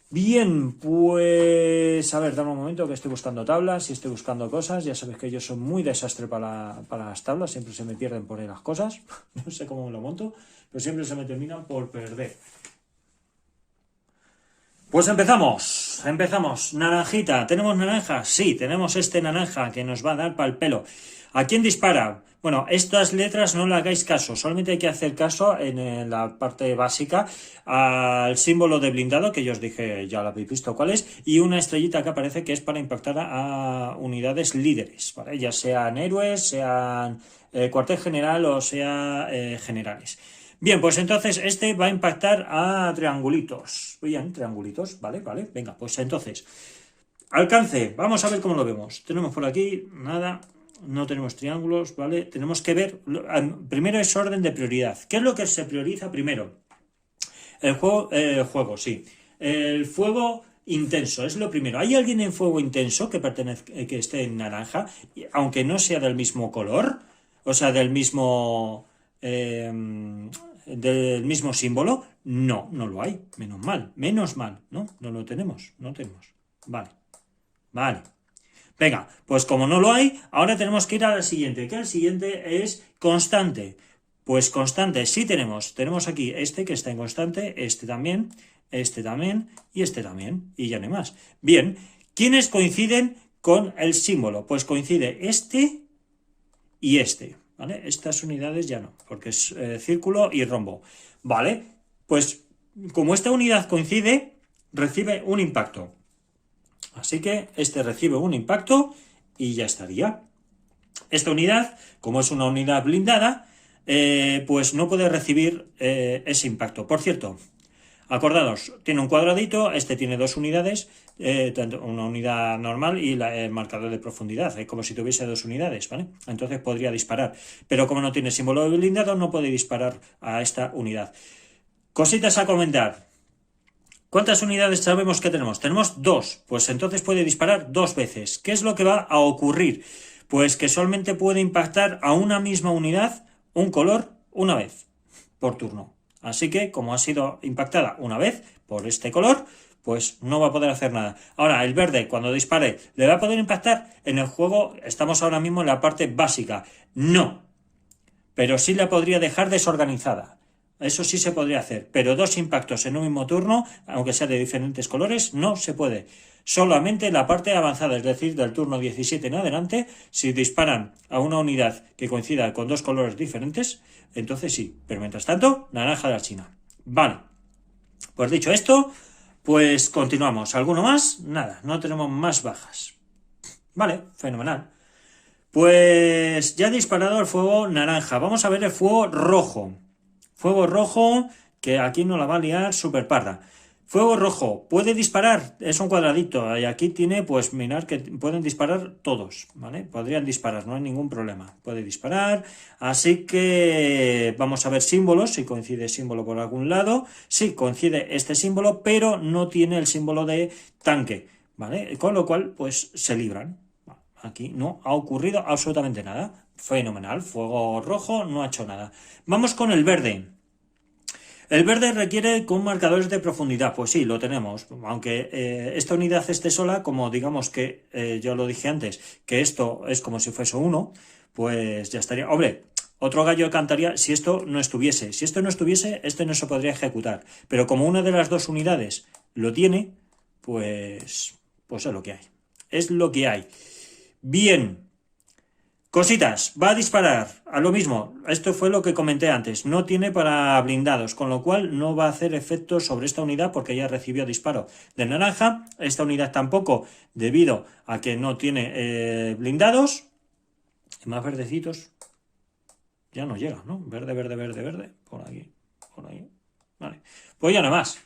Bien, pues a ver, dame un momento que estoy buscando tablas y estoy buscando cosas. Ya sabéis que yo soy muy desastre para las tablas, siempre se me pierden por ahí las cosas. No sé cómo me lo monto, pero siempre se me terminan por perder. Pues empezamos. Naranjita, ¿tenemos naranja? Sí, tenemos este naranja que nos va a dar para el pelo. ¿A quién dispara? Bueno, estas letras no le hagáis caso, solamente hay que hacer caso en la parte básica al símbolo de blindado, que yo os dije, ya lo habéis visto cuál es, y una estrellita que aparece que es para impactar a unidades líderes, ¿vale? Ya sean héroes, sean cuartel general o sea generales. Bien, pues entonces este va a impactar a triangulitos. Bien, triangulitos, vale, vale. Venga, pues entonces, alcance, vamos a ver cómo lo vemos. Tenemos por aquí, nada, no tenemos triángulos, ¿vale? Tenemos que ver, primero es orden de prioridad. ¿Qué es lo que se prioriza primero? El juego, sí. El fuego intenso, es lo primero. ¿Hay alguien en fuego intenso que esté en naranja, aunque no sea del mismo color? O sea, del mismo símbolo. No, no lo hay. Menos mal, ¿no? No lo tenemos, no tenemos. Vale, vale. Venga, pues como no lo hay, ahora tenemos que ir al siguiente, que el siguiente es constante. Pues constante sí tenemos. Tenemos aquí este que está en constante, este también y este también. Y ya no hay más. Bien, ¿quiénes coinciden con el símbolo? Pues coincide este y este, ¿vale? Estas unidades ya no, porque es círculo y rombo. Vale, pues como esta unidad coincide, recibe un impacto. Así que este recibe un impacto y ya estaría. Esta unidad, como es una unidad blindada, pues no puede recibir ese impacto. Por cierto, acordados, tiene un cuadradito, este tiene dos unidades, una unidad normal y el marcador de profundidad, como si tuviese dos unidades, ¿vale? Entonces podría disparar, pero como no tiene símbolo de blindado, no puede disparar a esta unidad. Cositas a comentar. ¿Cuántas unidades sabemos que tenemos? Tenemos dos, pues entonces puede disparar dos veces. ¿Qué es lo que va a ocurrir? Pues que solamente puede impactar a una misma unidad, un color, una vez por turno. Así que, como ha sido impactada una vez por este color, pues no va a poder hacer nada. Ahora, el verde, cuando dispare, ¿le va a poder impactar? En el juego estamos ahora mismo en la parte básica. No, pero sí la podría dejar desorganizada. Eso sí se podría hacer, pero dos impactos en un mismo turno, aunque sea de diferentes colores, no se puede. Solamente en la parte avanzada, es decir, del turno 17 en adelante, si disparan a una unidad que coincida con dos colores diferentes, entonces sí. Pero mientras tanto, naranja de la China. Vale. Pues dicho esto, pues continuamos. ¿Alguno más? Nada, no tenemos más bajas. Vale, fenomenal. Pues ya ha disparado el fuego naranja. Vamos a ver el fuego rojo. Fuego rojo, que aquí no la va a liar super parda. Fuego rojo, puede disparar, es un cuadradito. Y aquí tiene, pues, mirar que pueden disparar todos, ¿vale? Podrían disparar, no hay ningún problema. Puede disparar. Así que vamos a ver símbolos, si coincide símbolo por algún lado. Sí, coincide este símbolo, pero no tiene el símbolo de tanque, ¿vale? Con lo cual, pues, se libran. Aquí no ha ocurrido absolutamente nada. Fenomenal. Fuego rojo no ha hecho nada. Vamos con el verde. El verde requiere con marcadores de profundidad. Pues sí, lo tenemos. Aunque esta unidad esté sola, como digamos que yo lo dije antes, que esto es como si fuese uno, pues ya estaría. Hombre, otro gallo cantaría si esto no estuviese. Si esto no estuviese, este no se podría ejecutar. Pero como una de las dos unidades lo tiene, pues es lo que hay. Es lo que hay. Bien, cositas, va a disparar a lo mismo. Esto fue lo que comenté antes. No tiene para blindados, con lo cual no va a hacer efecto sobre esta unidad porque ya recibió disparo de naranja. Esta unidad tampoco, debido a que no tiene blindados. Más verdecitos. Ya no llega, ¿no? Verde, verde, verde, verde. Por aquí, por ahí. Vale, pues ya nada más.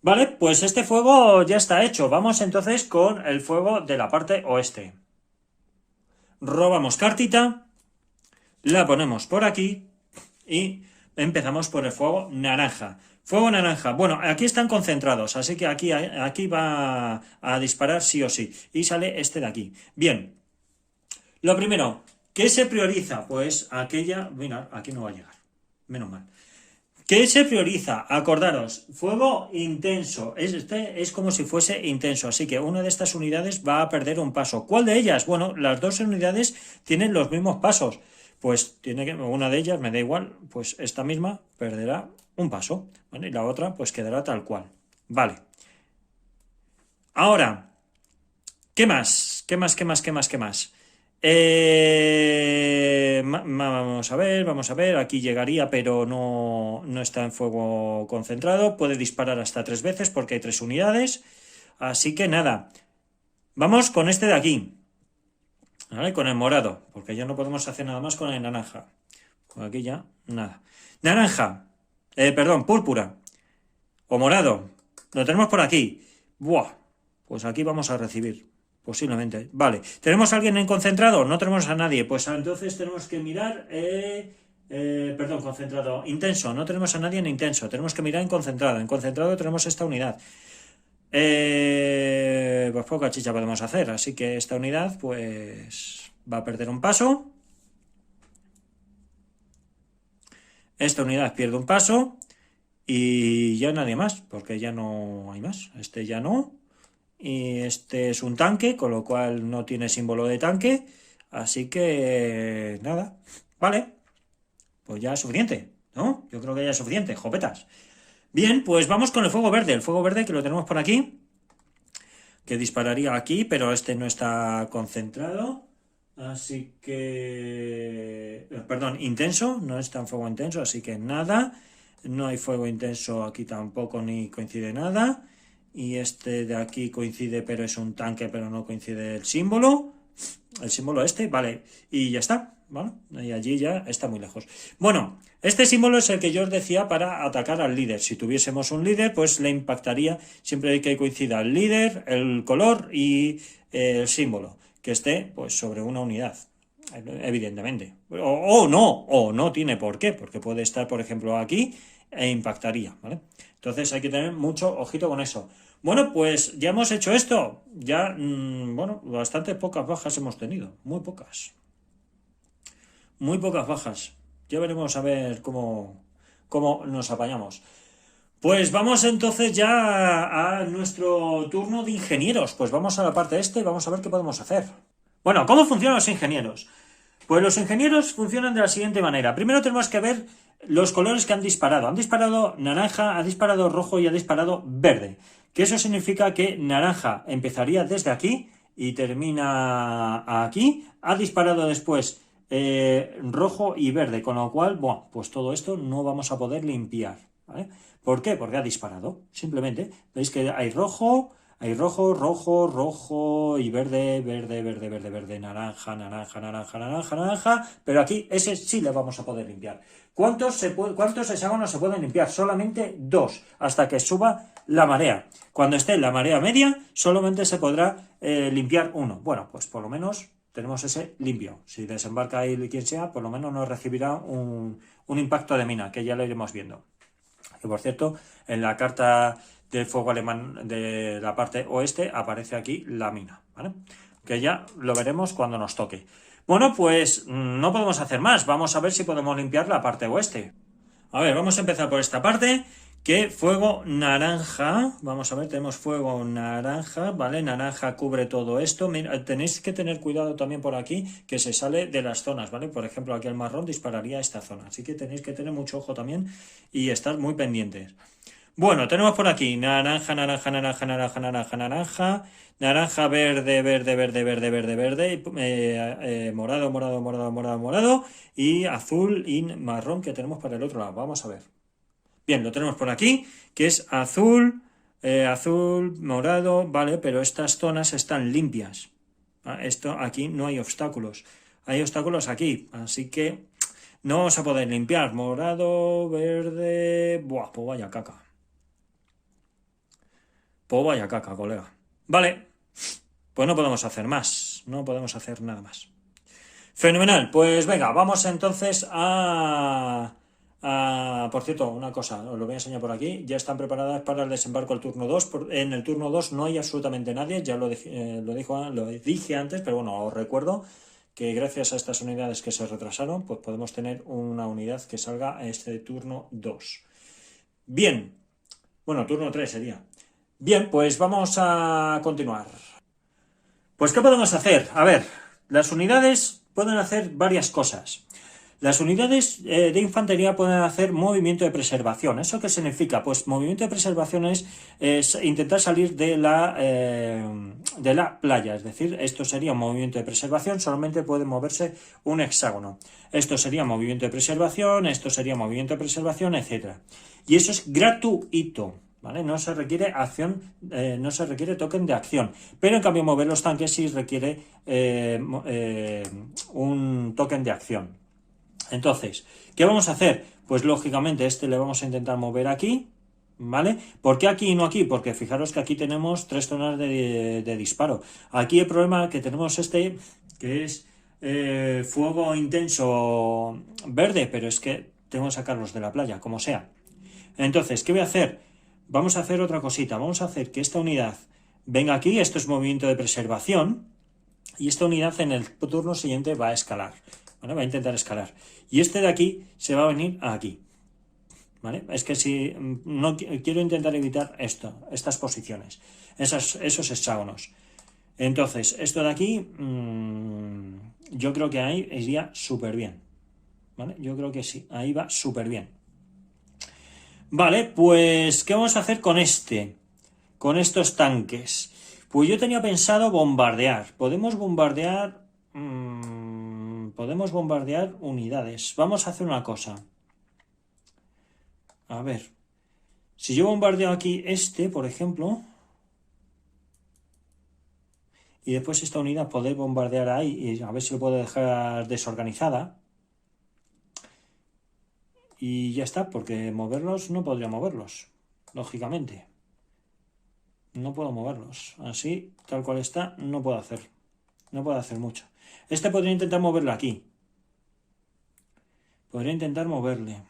Vale, pues este fuego ya está hecho. Vamos entonces con el fuego de la parte oeste. Robamos cartita, la ponemos por aquí y empezamos por el fuego naranja. Fuego naranja. Bueno, aquí están concentrados, así que aquí va a disparar sí o sí. Y sale este de aquí. Bien. Lo primero, ¿qué se prioriza? Pues aquella... Mira, aquí no va a llegar. Menos mal. ¿Qué se prioriza? Acordaros, fuego intenso. Este es como si fuese intenso, así que una de estas unidades va a perder un paso. ¿Cuál de ellas? Bueno, las dos unidades tienen los mismos pasos. Pues tiene que, una de ellas, me da igual, pues esta misma perderá un paso, ¿vale? Y la otra pues quedará tal cual. Vale. Ahora, ¿qué más? ¿Qué más? ¿Qué más? ¿Qué más? ¿Qué más? Vamos a ver, aquí llegaría, pero no está en fuego concentrado. Puede disparar hasta 3 veces porque hay 3 unidades. Así que nada, vamos con este de aquí, ¿vale? Con el morado, porque ya no podemos hacer nada más con el naranja. Pues aquí ya, nada. Naranja, perdón, púrpura o morado. Lo tenemos por aquí. Buah, pues aquí vamos a recibir. Posiblemente. Vale. ¿Tenemos a alguien en concentrado? No tenemos a nadie. Pues entonces tenemos que mirar. Perdón, concentrado. Intenso. No tenemos a nadie en intenso. Tenemos que mirar en concentrado. En concentrado tenemos esta unidad. Pues poca chicha podemos hacer. Así que esta unidad, pues, va a perder un paso. Esta unidad pierde un paso. Y ya nadie más. Porque ya no hay más. Este ya no. Y este es un tanque, con lo cual no tiene símbolo de tanque. Así que nada, vale, pues ya es suficiente, ¿no? Yo creo que ya es suficiente, jopetas. Bien, pues vamos con el fuego verde. El fuego verde que lo tenemos por aquí, que dispararía aquí, pero este no está concentrado. Así que... Perdón, intenso, no está en fuego intenso, así que nada. No hay fuego intenso aquí tampoco, ni coincide nada. Y este de aquí coincide, pero es un tanque, pero no coincide el símbolo. El símbolo este, vale. Y ya está, ¿vale? Y allí ya está muy lejos. Bueno, este símbolo es el que yo os decía para atacar al líder. Si tuviésemos un líder, pues le impactaría siempre que coincida el líder, el color y el símbolo. Que esté, pues, sobre una unidad. Evidentemente. O no tiene por qué, porque puede estar, por ejemplo, aquí e impactaría, ¿vale? Entonces hay que tener mucho ojito con eso. Bueno, pues ya hemos hecho esto. Ya, bueno, bastante pocas bajas hemos tenido. Muy pocas. Muy pocas bajas. Ya veremos a ver cómo nos apañamos. Pues vamos entonces ya a nuestro turno de ingenieros. Pues vamos a la parte este y vamos a ver qué podemos hacer. Bueno, ¿cómo funcionan los ingenieros? Pues los ingenieros funcionan de la siguiente manera. Primero tenemos que ver los colores que han disparado. Han disparado naranja, ha disparado rojo y ha disparado verde. Que eso significa que naranja empezaría desde aquí y termina aquí. Ha disparado después rojo y verde, con lo cual, bueno, pues todo esto no vamos a poder limpiar, ¿vale? ¿Por qué? Porque ha disparado. Simplemente, veis que hay rojo, rojo y verde, verde, naranja, naranja, pero aquí ese sí le vamos a poder limpiar. ¿Cuántos hexágonos se pueden limpiar? Solamente 2, hasta que suba la marea. Cuando esté en la marea media, solamente se podrá limpiar 1. Bueno, pues por lo menos tenemos ese limpio. Si desembarca ahí quien sea, por lo menos nos recibirá un impacto de mina, que ya lo iremos viendo. Que por cierto, en la carta del fuego alemán de la parte oeste aparece aquí la mina, ¿vale? Que ya lo veremos cuando nos toque. Bueno, pues no podemos hacer más. Vamos a ver si podemos limpiar la parte oeste. A ver, vamos a empezar por esta parte. Que fuego naranja, vamos a ver, tenemos fuego naranja, ¿vale? Naranja cubre todo esto. Mira, tenéis que tener cuidado también por aquí, que se sale de las zonas, ¿vale? Por ejemplo, aquí el marrón dispararía a esta zona, así que tenéis que tener mucho ojo también y estar muy pendientes. Bueno, tenemos por aquí naranja, naranja, naranja, naranja, naranja, naranja, naranja, verde, morado, morado, y azul y marrón que tenemos para el otro lado. Vamos a ver. Bien, lo tenemos por aquí, que es azul, morado, vale, pero estas zonas están limpias. Esto aquí no hay obstáculos. Hay obstáculos aquí, así que no vamos a poder limpiar. Morado, verde... Buah, pues vaya caca. Pues vaya caca, colega. Vale, pues no podemos hacer más. No podemos hacer nada más. Fenomenal, pues venga, vamos entonces a... por cierto, una cosa, os lo voy a enseñar por aquí. Ya están preparadas para el desembarco el turno 2. En el turno 2 no hay absolutamente nadie, ya lo dije antes, pero bueno, os recuerdo que gracias a estas unidades que se retrasaron, pues podemos tener una unidad que salga a este turno 2. Bien, bueno, turno 3 sería. Bien, pues vamos a continuar. Pues, ¿qué podemos hacer? A ver, las unidades pueden hacer varias cosas. Las unidades de infantería pueden hacer movimiento de preservación. ¿Eso qué significa? Pues movimiento de preservación es intentar salir de la playa. Es decir, esto sería un movimiento de preservación, solamente puede moverse un hexágono. Esto sería movimiento de preservación, esto sería movimiento de preservación, etc. Y eso es gratuito. ¿Vale? No se requiere acción, no se requiere token de acción, pero en cambio mover los tanques sí requiere un token de acción. Entonces, ¿qué vamos a hacer? Pues lógicamente este le vamos a intentar mover aquí, ¿vale? ¿Por qué aquí y no aquí? Porque fijaros que aquí tenemos 3 zonas de disparo. Aquí el problema que tenemos que es fuego intenso verde, pero es que tengo que sacarlos de la playa, como sea. Entonces, ¿qué voy a hacer? Vamos a hacer otra cosita. Vamos a hacer que esta unidad venga aquí, esto es movimiento de preservación, y esta unidad en el turno siguiente va a escalar. ¿Vale? Va a intentar escalar. Y este de aquí se va a venir aquí. ¿Vale? Es que si no quiero intentar evitar estas posiciones, esos hexágonos. Entonces, esto de aquí, yo creo que ahí iría súper bien. ¿Vale? Yo creo que sí, ahí va súper bien. Vale, pues, ¿qué vamos a hacer con con estos tanques? Pues yo tenía pensado bombardear. Podemos bombardear unidades. Vamos a hacer una cosa. A ver. Si yo bombardeo aquí por ejemplo, y después esta unidad poder bombardear ahí y a ver si lo puedo dejar desorganizada. Y ya está, porque moverlos no podría moverlos, lógicamente. No puedo moverlos. Así, tal cual está, no puedo hacer. No puedo hacer mucho. Podría intentar moverlo aquí. Podría intentar moverle.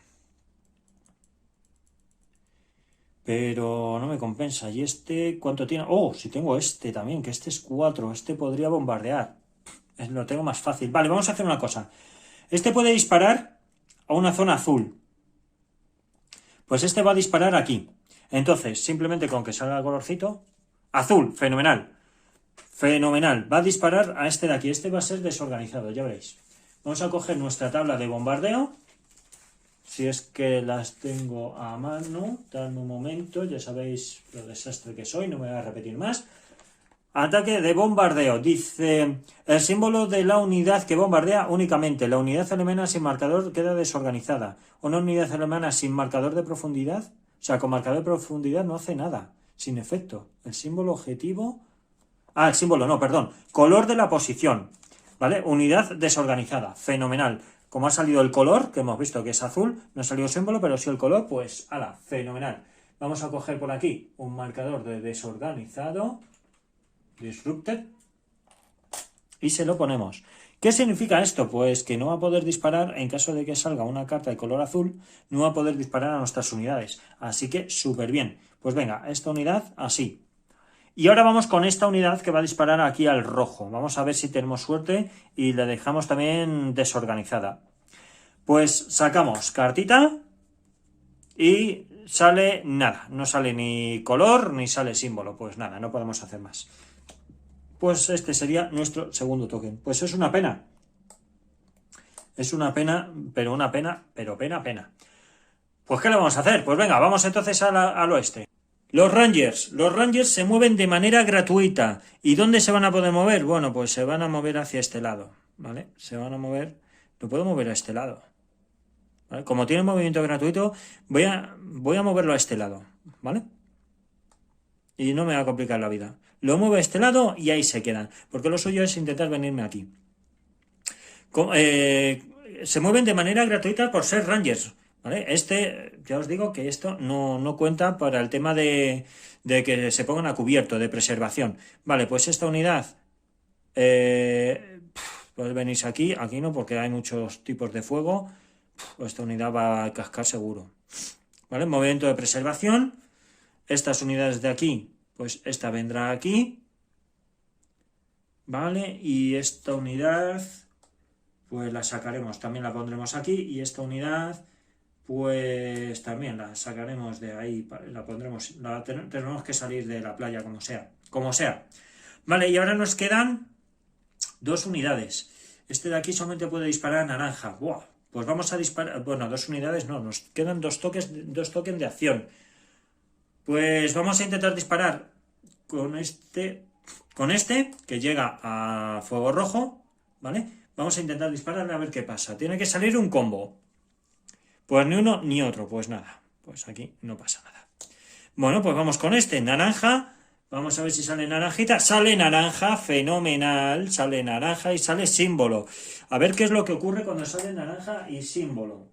Pero no me compensa. ¿Y cuánto tiene? Oh, si tengo también, que es 4. Podría bombardear. Lo tengo más fácil. Vale, vamos a hacer una cosa. Puede disparar a una zona azul. Pues va a disparar aquí. Entonces, simplemente con que salga el colorcito. Azul, fenomenal. Fenomenal. Va a disparar a de aquí. Va a ser desorganizado, ya veréis. Vamos a coger nuestra tabla de bombardeo. Si es que las tengo a mano, dame un momento, ya sabéis lo desastre que soy, no me voy a repetir más. Ataque de bombardeo. Dice, el símbolo de la unidad que bombardea únicamente. La unidad alemana sin marcador queda desorganizada. Una unidad alemana sin marcador de profundidad, o sea, con marcador de profundidad no hace nada, sin efecto. El símbolo objetivo... Ah, el símbolo, no, perdón. Color de la posición, ¿vale? Unidad desorganizada, fenomenal. Como ha salido el color, que hemos visto que es azul, no ha salido símbolo, pero sí el color, pues, ala, fenomenal. Vamos a coger por aquí un marcador de desorganizado, disrupted, y se lo ponemos. ¿Qué significa esto? Pues que no va a poder disparar, en caso de que salga una carta de color azul, no va a poder disparar a nuestras unidades. Así que súper bien. Pues venga, esta unidad así. Y ahora vamos con esta unidad que va a disparar aquí al rojo. Vamos a ver si tenemos suerte y la dejamos también desorganizada. Pues sacamos cartita y sale nada. No sale ni color ni sale símbolo. Pues nada, no podemos hacer más. Pues sería nuestro segundo token. Pues es una pena. Es una pena, pero pena. Pues ¿qué le vamos a hacer? Pues venga, vamos entonces al oeste. Los Rangers se mueven de manera gratuita. ¿Y dónde se van a poder mover? Bueno, pues se van a mover hacia este lado, ¿vale? Se van a mover, lo puedo mover a este lado, ¿vale? Como tiene movimiento gratuito, voy a moverlo a este lado, ¿vale? Y no me va a complicar la vida. Lo muevo a este lado y ahí se quedan, porque lo suyo es intentar venirme aquí. Se mueven de manera gratuita por ser Rangers, ¿vale? Ya os digo que esto no cuenta para el tema de que se pongan a cubierto, de preservación. Vale, pues esta unidad, pues venís aquí no, porque hay muchos tipos de fuego. Esta unidad va a cascar seguro. ¿Vale? Movimiento de preservación. Estas unidades de aquí, pues esta vendrá aquí. ¿Vale? Y esta unidad, pues la sacaremos, también la pondremos aquí. Y esta unidad, pues también la sacaremos de ahí, la pondremos, tenemos que salir de la playa como sea. Vale, y ahora nos quedan 2 unidades. De aquí solamente puede disparar naranja. ¡Buah! Pues vamos a disparar, bueno, 2 unidades no, nos quedan 2 tokens de acción. Pues vamos a intentar disparar con este, que llega a fuego rojo, ¿vale? Vamos a intentar disparar a ver qué pasa. Tiene que salir un combo. Pues ni uno ni otro, pues nada. Pues aquí no pasa nada. Bueno, pues vamos con este, naranja. Vamos a ver si sale naranjita. Sale naranja, fenomenal. Sale naranja y sale símbolo. A ver qué es lo que ocurre cuando sale naranja y símbolo.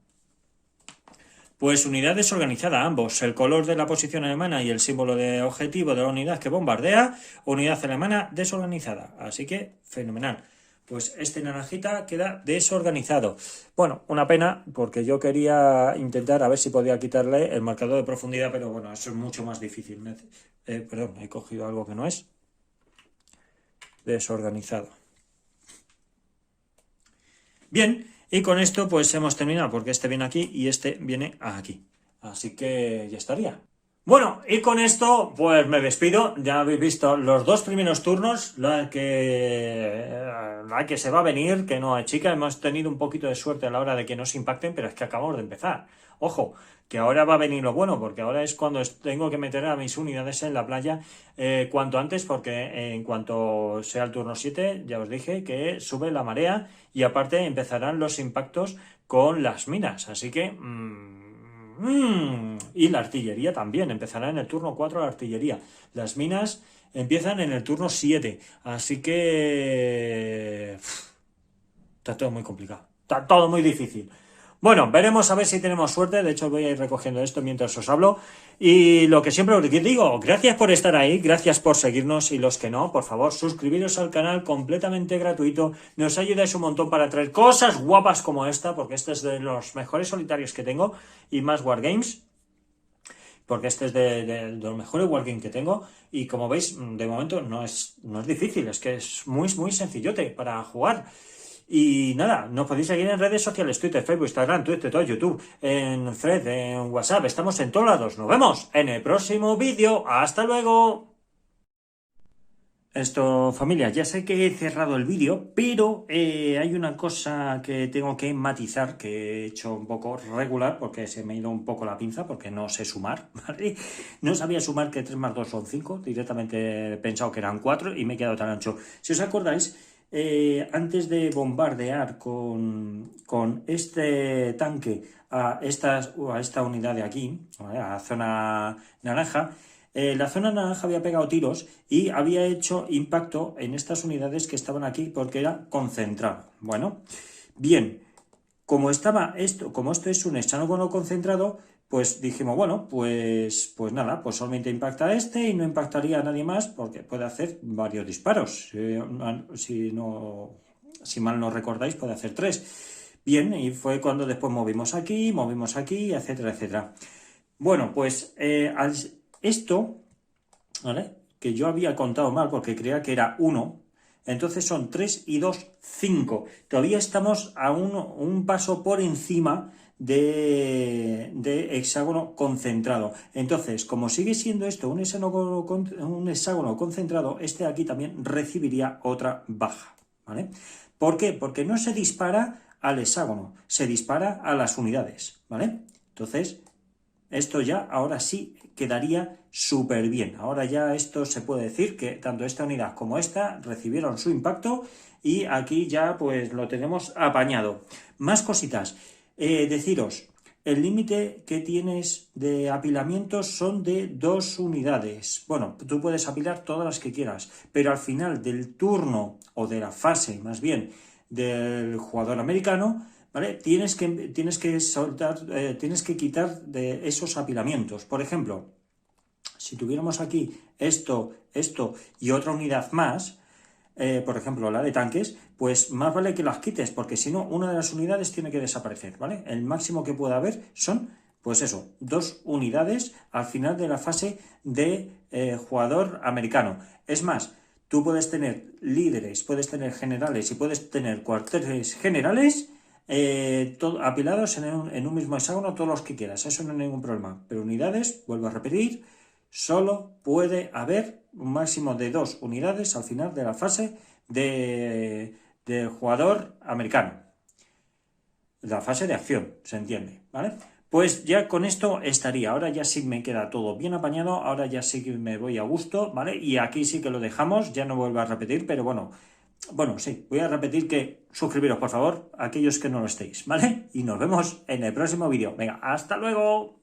Pues unidad desorganizada, ambos. El color de la posición alemana y el símbolo de objetivo de la unidad que bombardea. Unidad alemana desorganizada. Así que, fenomenal. Pues este naranjita queda desorganizado. Bueno, una pena, porque yo quería intentar a ver si podía quitarle el marcador de profundidad, pero bueno, eso es mucho más difícil. Perdón, he cogido algo que no es. Desorganizado. Bien, y con esto pues hemos terminado, porque este viene aquí y este viene aquí. Así que ya estaría. Bueno, y con esto pues me despido. Ya habéis visto los 2 primeros turnos, la que se va a venir, que no hay chica. Hemos tenido un poquito de suerte a la hora de que nos impacten, pero es que acabamos de empezar. Ojo, que ahora va a venir lo bueno, porque ahora es cuando tengo que meter a mis unidades en la playa cuanto antes, porque en cuanto sea el turno 7, ya os dije que sube la marea y aparte empezarán los impactos con las minas. Así que... y la artillería también, empezará en el turno 4 la artillería. Las minas empiezan en el turno 7, así que... está todo muy complicado, está todo muy difícil. Bueno, veremos a ver si tenemos suerte. De hecho, voy a ir recogiendo esto mientras os hablo. Y lo que siempre os digo, gracias por estar ahí, gracias por seguirnos y los que no, por favor, suscribiros al canal completamente gratuito. Nos ayudáis un montón para traer cosas guapas como esta, porque este es de los mejores solitarios que tengo y más wargames. Porque este es de los mejores wargames que tengo. Y como veis, de momento no es difícil, es que es muy sencillote para jugar. Y nada, nos podéis seguir en redes sociales, Twitter, Facebook, Instagram, Twitter, todo, YouTube, en Thread, en WhatsApp, estamos en todos lados. Nos vemos en el próximo vídeo. ¡Hasta luego! Esto, familia, ya sé que he cerrado el vídeo, pero hay una cosa que tengo que matizar, que he hecho un poco regular, porque se me ha ido un poco la pinza, porque no sé sumar, ¿vale? No sabía sumar que 3 más 2 son 5, directamente he pensado que eran 4 y me he quedado tan ancho. Si os acordáis, antes de bombardear con este tanque a esta unidad de aquí, ¿vale? A la zona naranja, la zona naranja había pegado tiros y había hecho impacto en estas unidades que estaban aquí porque era concentrado. Bueno, bien, como esto es un hexágono concentrado, pues dijimos, bueno, pues nada, pues solamente impacta este y no impactaría a nadie más porque puede hacer varios disparos. Si mal no recordáis, puede hacer 3. Bien, y fue cuando después movimos aquí, etcétera, etcétera. Bueno, pues esto, ¿vale? Que yo había contado mal porque creía que era 1, entonces son 3 y 2, 5. Todavía estamos a un paso por encima de hexágono concentrado. Entonces, como sigue siendo esto un hexágono concentrado, este de aquí también recibiría otra baja, ¿vale? ¿Por qué? Porque no se dispara al hexágono, se dispara a las unidades, ¿vale? Entonces, esto ya ahora sí quedaría súper bien. Ahora ya esto se puede decir que tanto esta unidad como esta recibieron su impacto y aquí ya pues lo tenemos apañado. Más cositas. Deciros, el límite que tienes de apilamientos son de 2 unidades. Bueno, tú puedes apilar todas las que quieras, pero al final del turno, o de la fase más bien, del jugador americano, ¿vale? Tienes que soltar, tienes que quitar de esos apilamientos. Por ejemplo, si tuviéramos aquí esto y otra unidad más, por ejemplo la de tanques, pues más vale que las quites, porque si no, una de las unidades tiene que desaparecer, ¿vale? El máximo que pueda haber son, pues eso, 2 unidades al final de la fase de jugador americano. Es más, tú puedes tener líderes, puedes tener generales y puedes tener cuarteles generales apilados en un mismo hexágono, todos los que quieras, eso no hay ningún problema. Pero unidades, vuelvo a repetir, solo puede haber un máximo de 2 unidades al final de la fase de jugador americano. La fase de acción, se entiende, ¿vale? Pues ya con esto estaría. Ahora ya sí me queda todo bien apañado. Ahora ya sí que me voy a gusto, ¿vale? Y aquí sí que lo dejamos. Ya no vuelvo a repetir, pero bueno. Bueno, sí, voy a repetir que suscribiros, por favor, aquellos que no lo estéis, ¿vale? Y nos vemos en el próximo vídeo. Venga, hasta luego.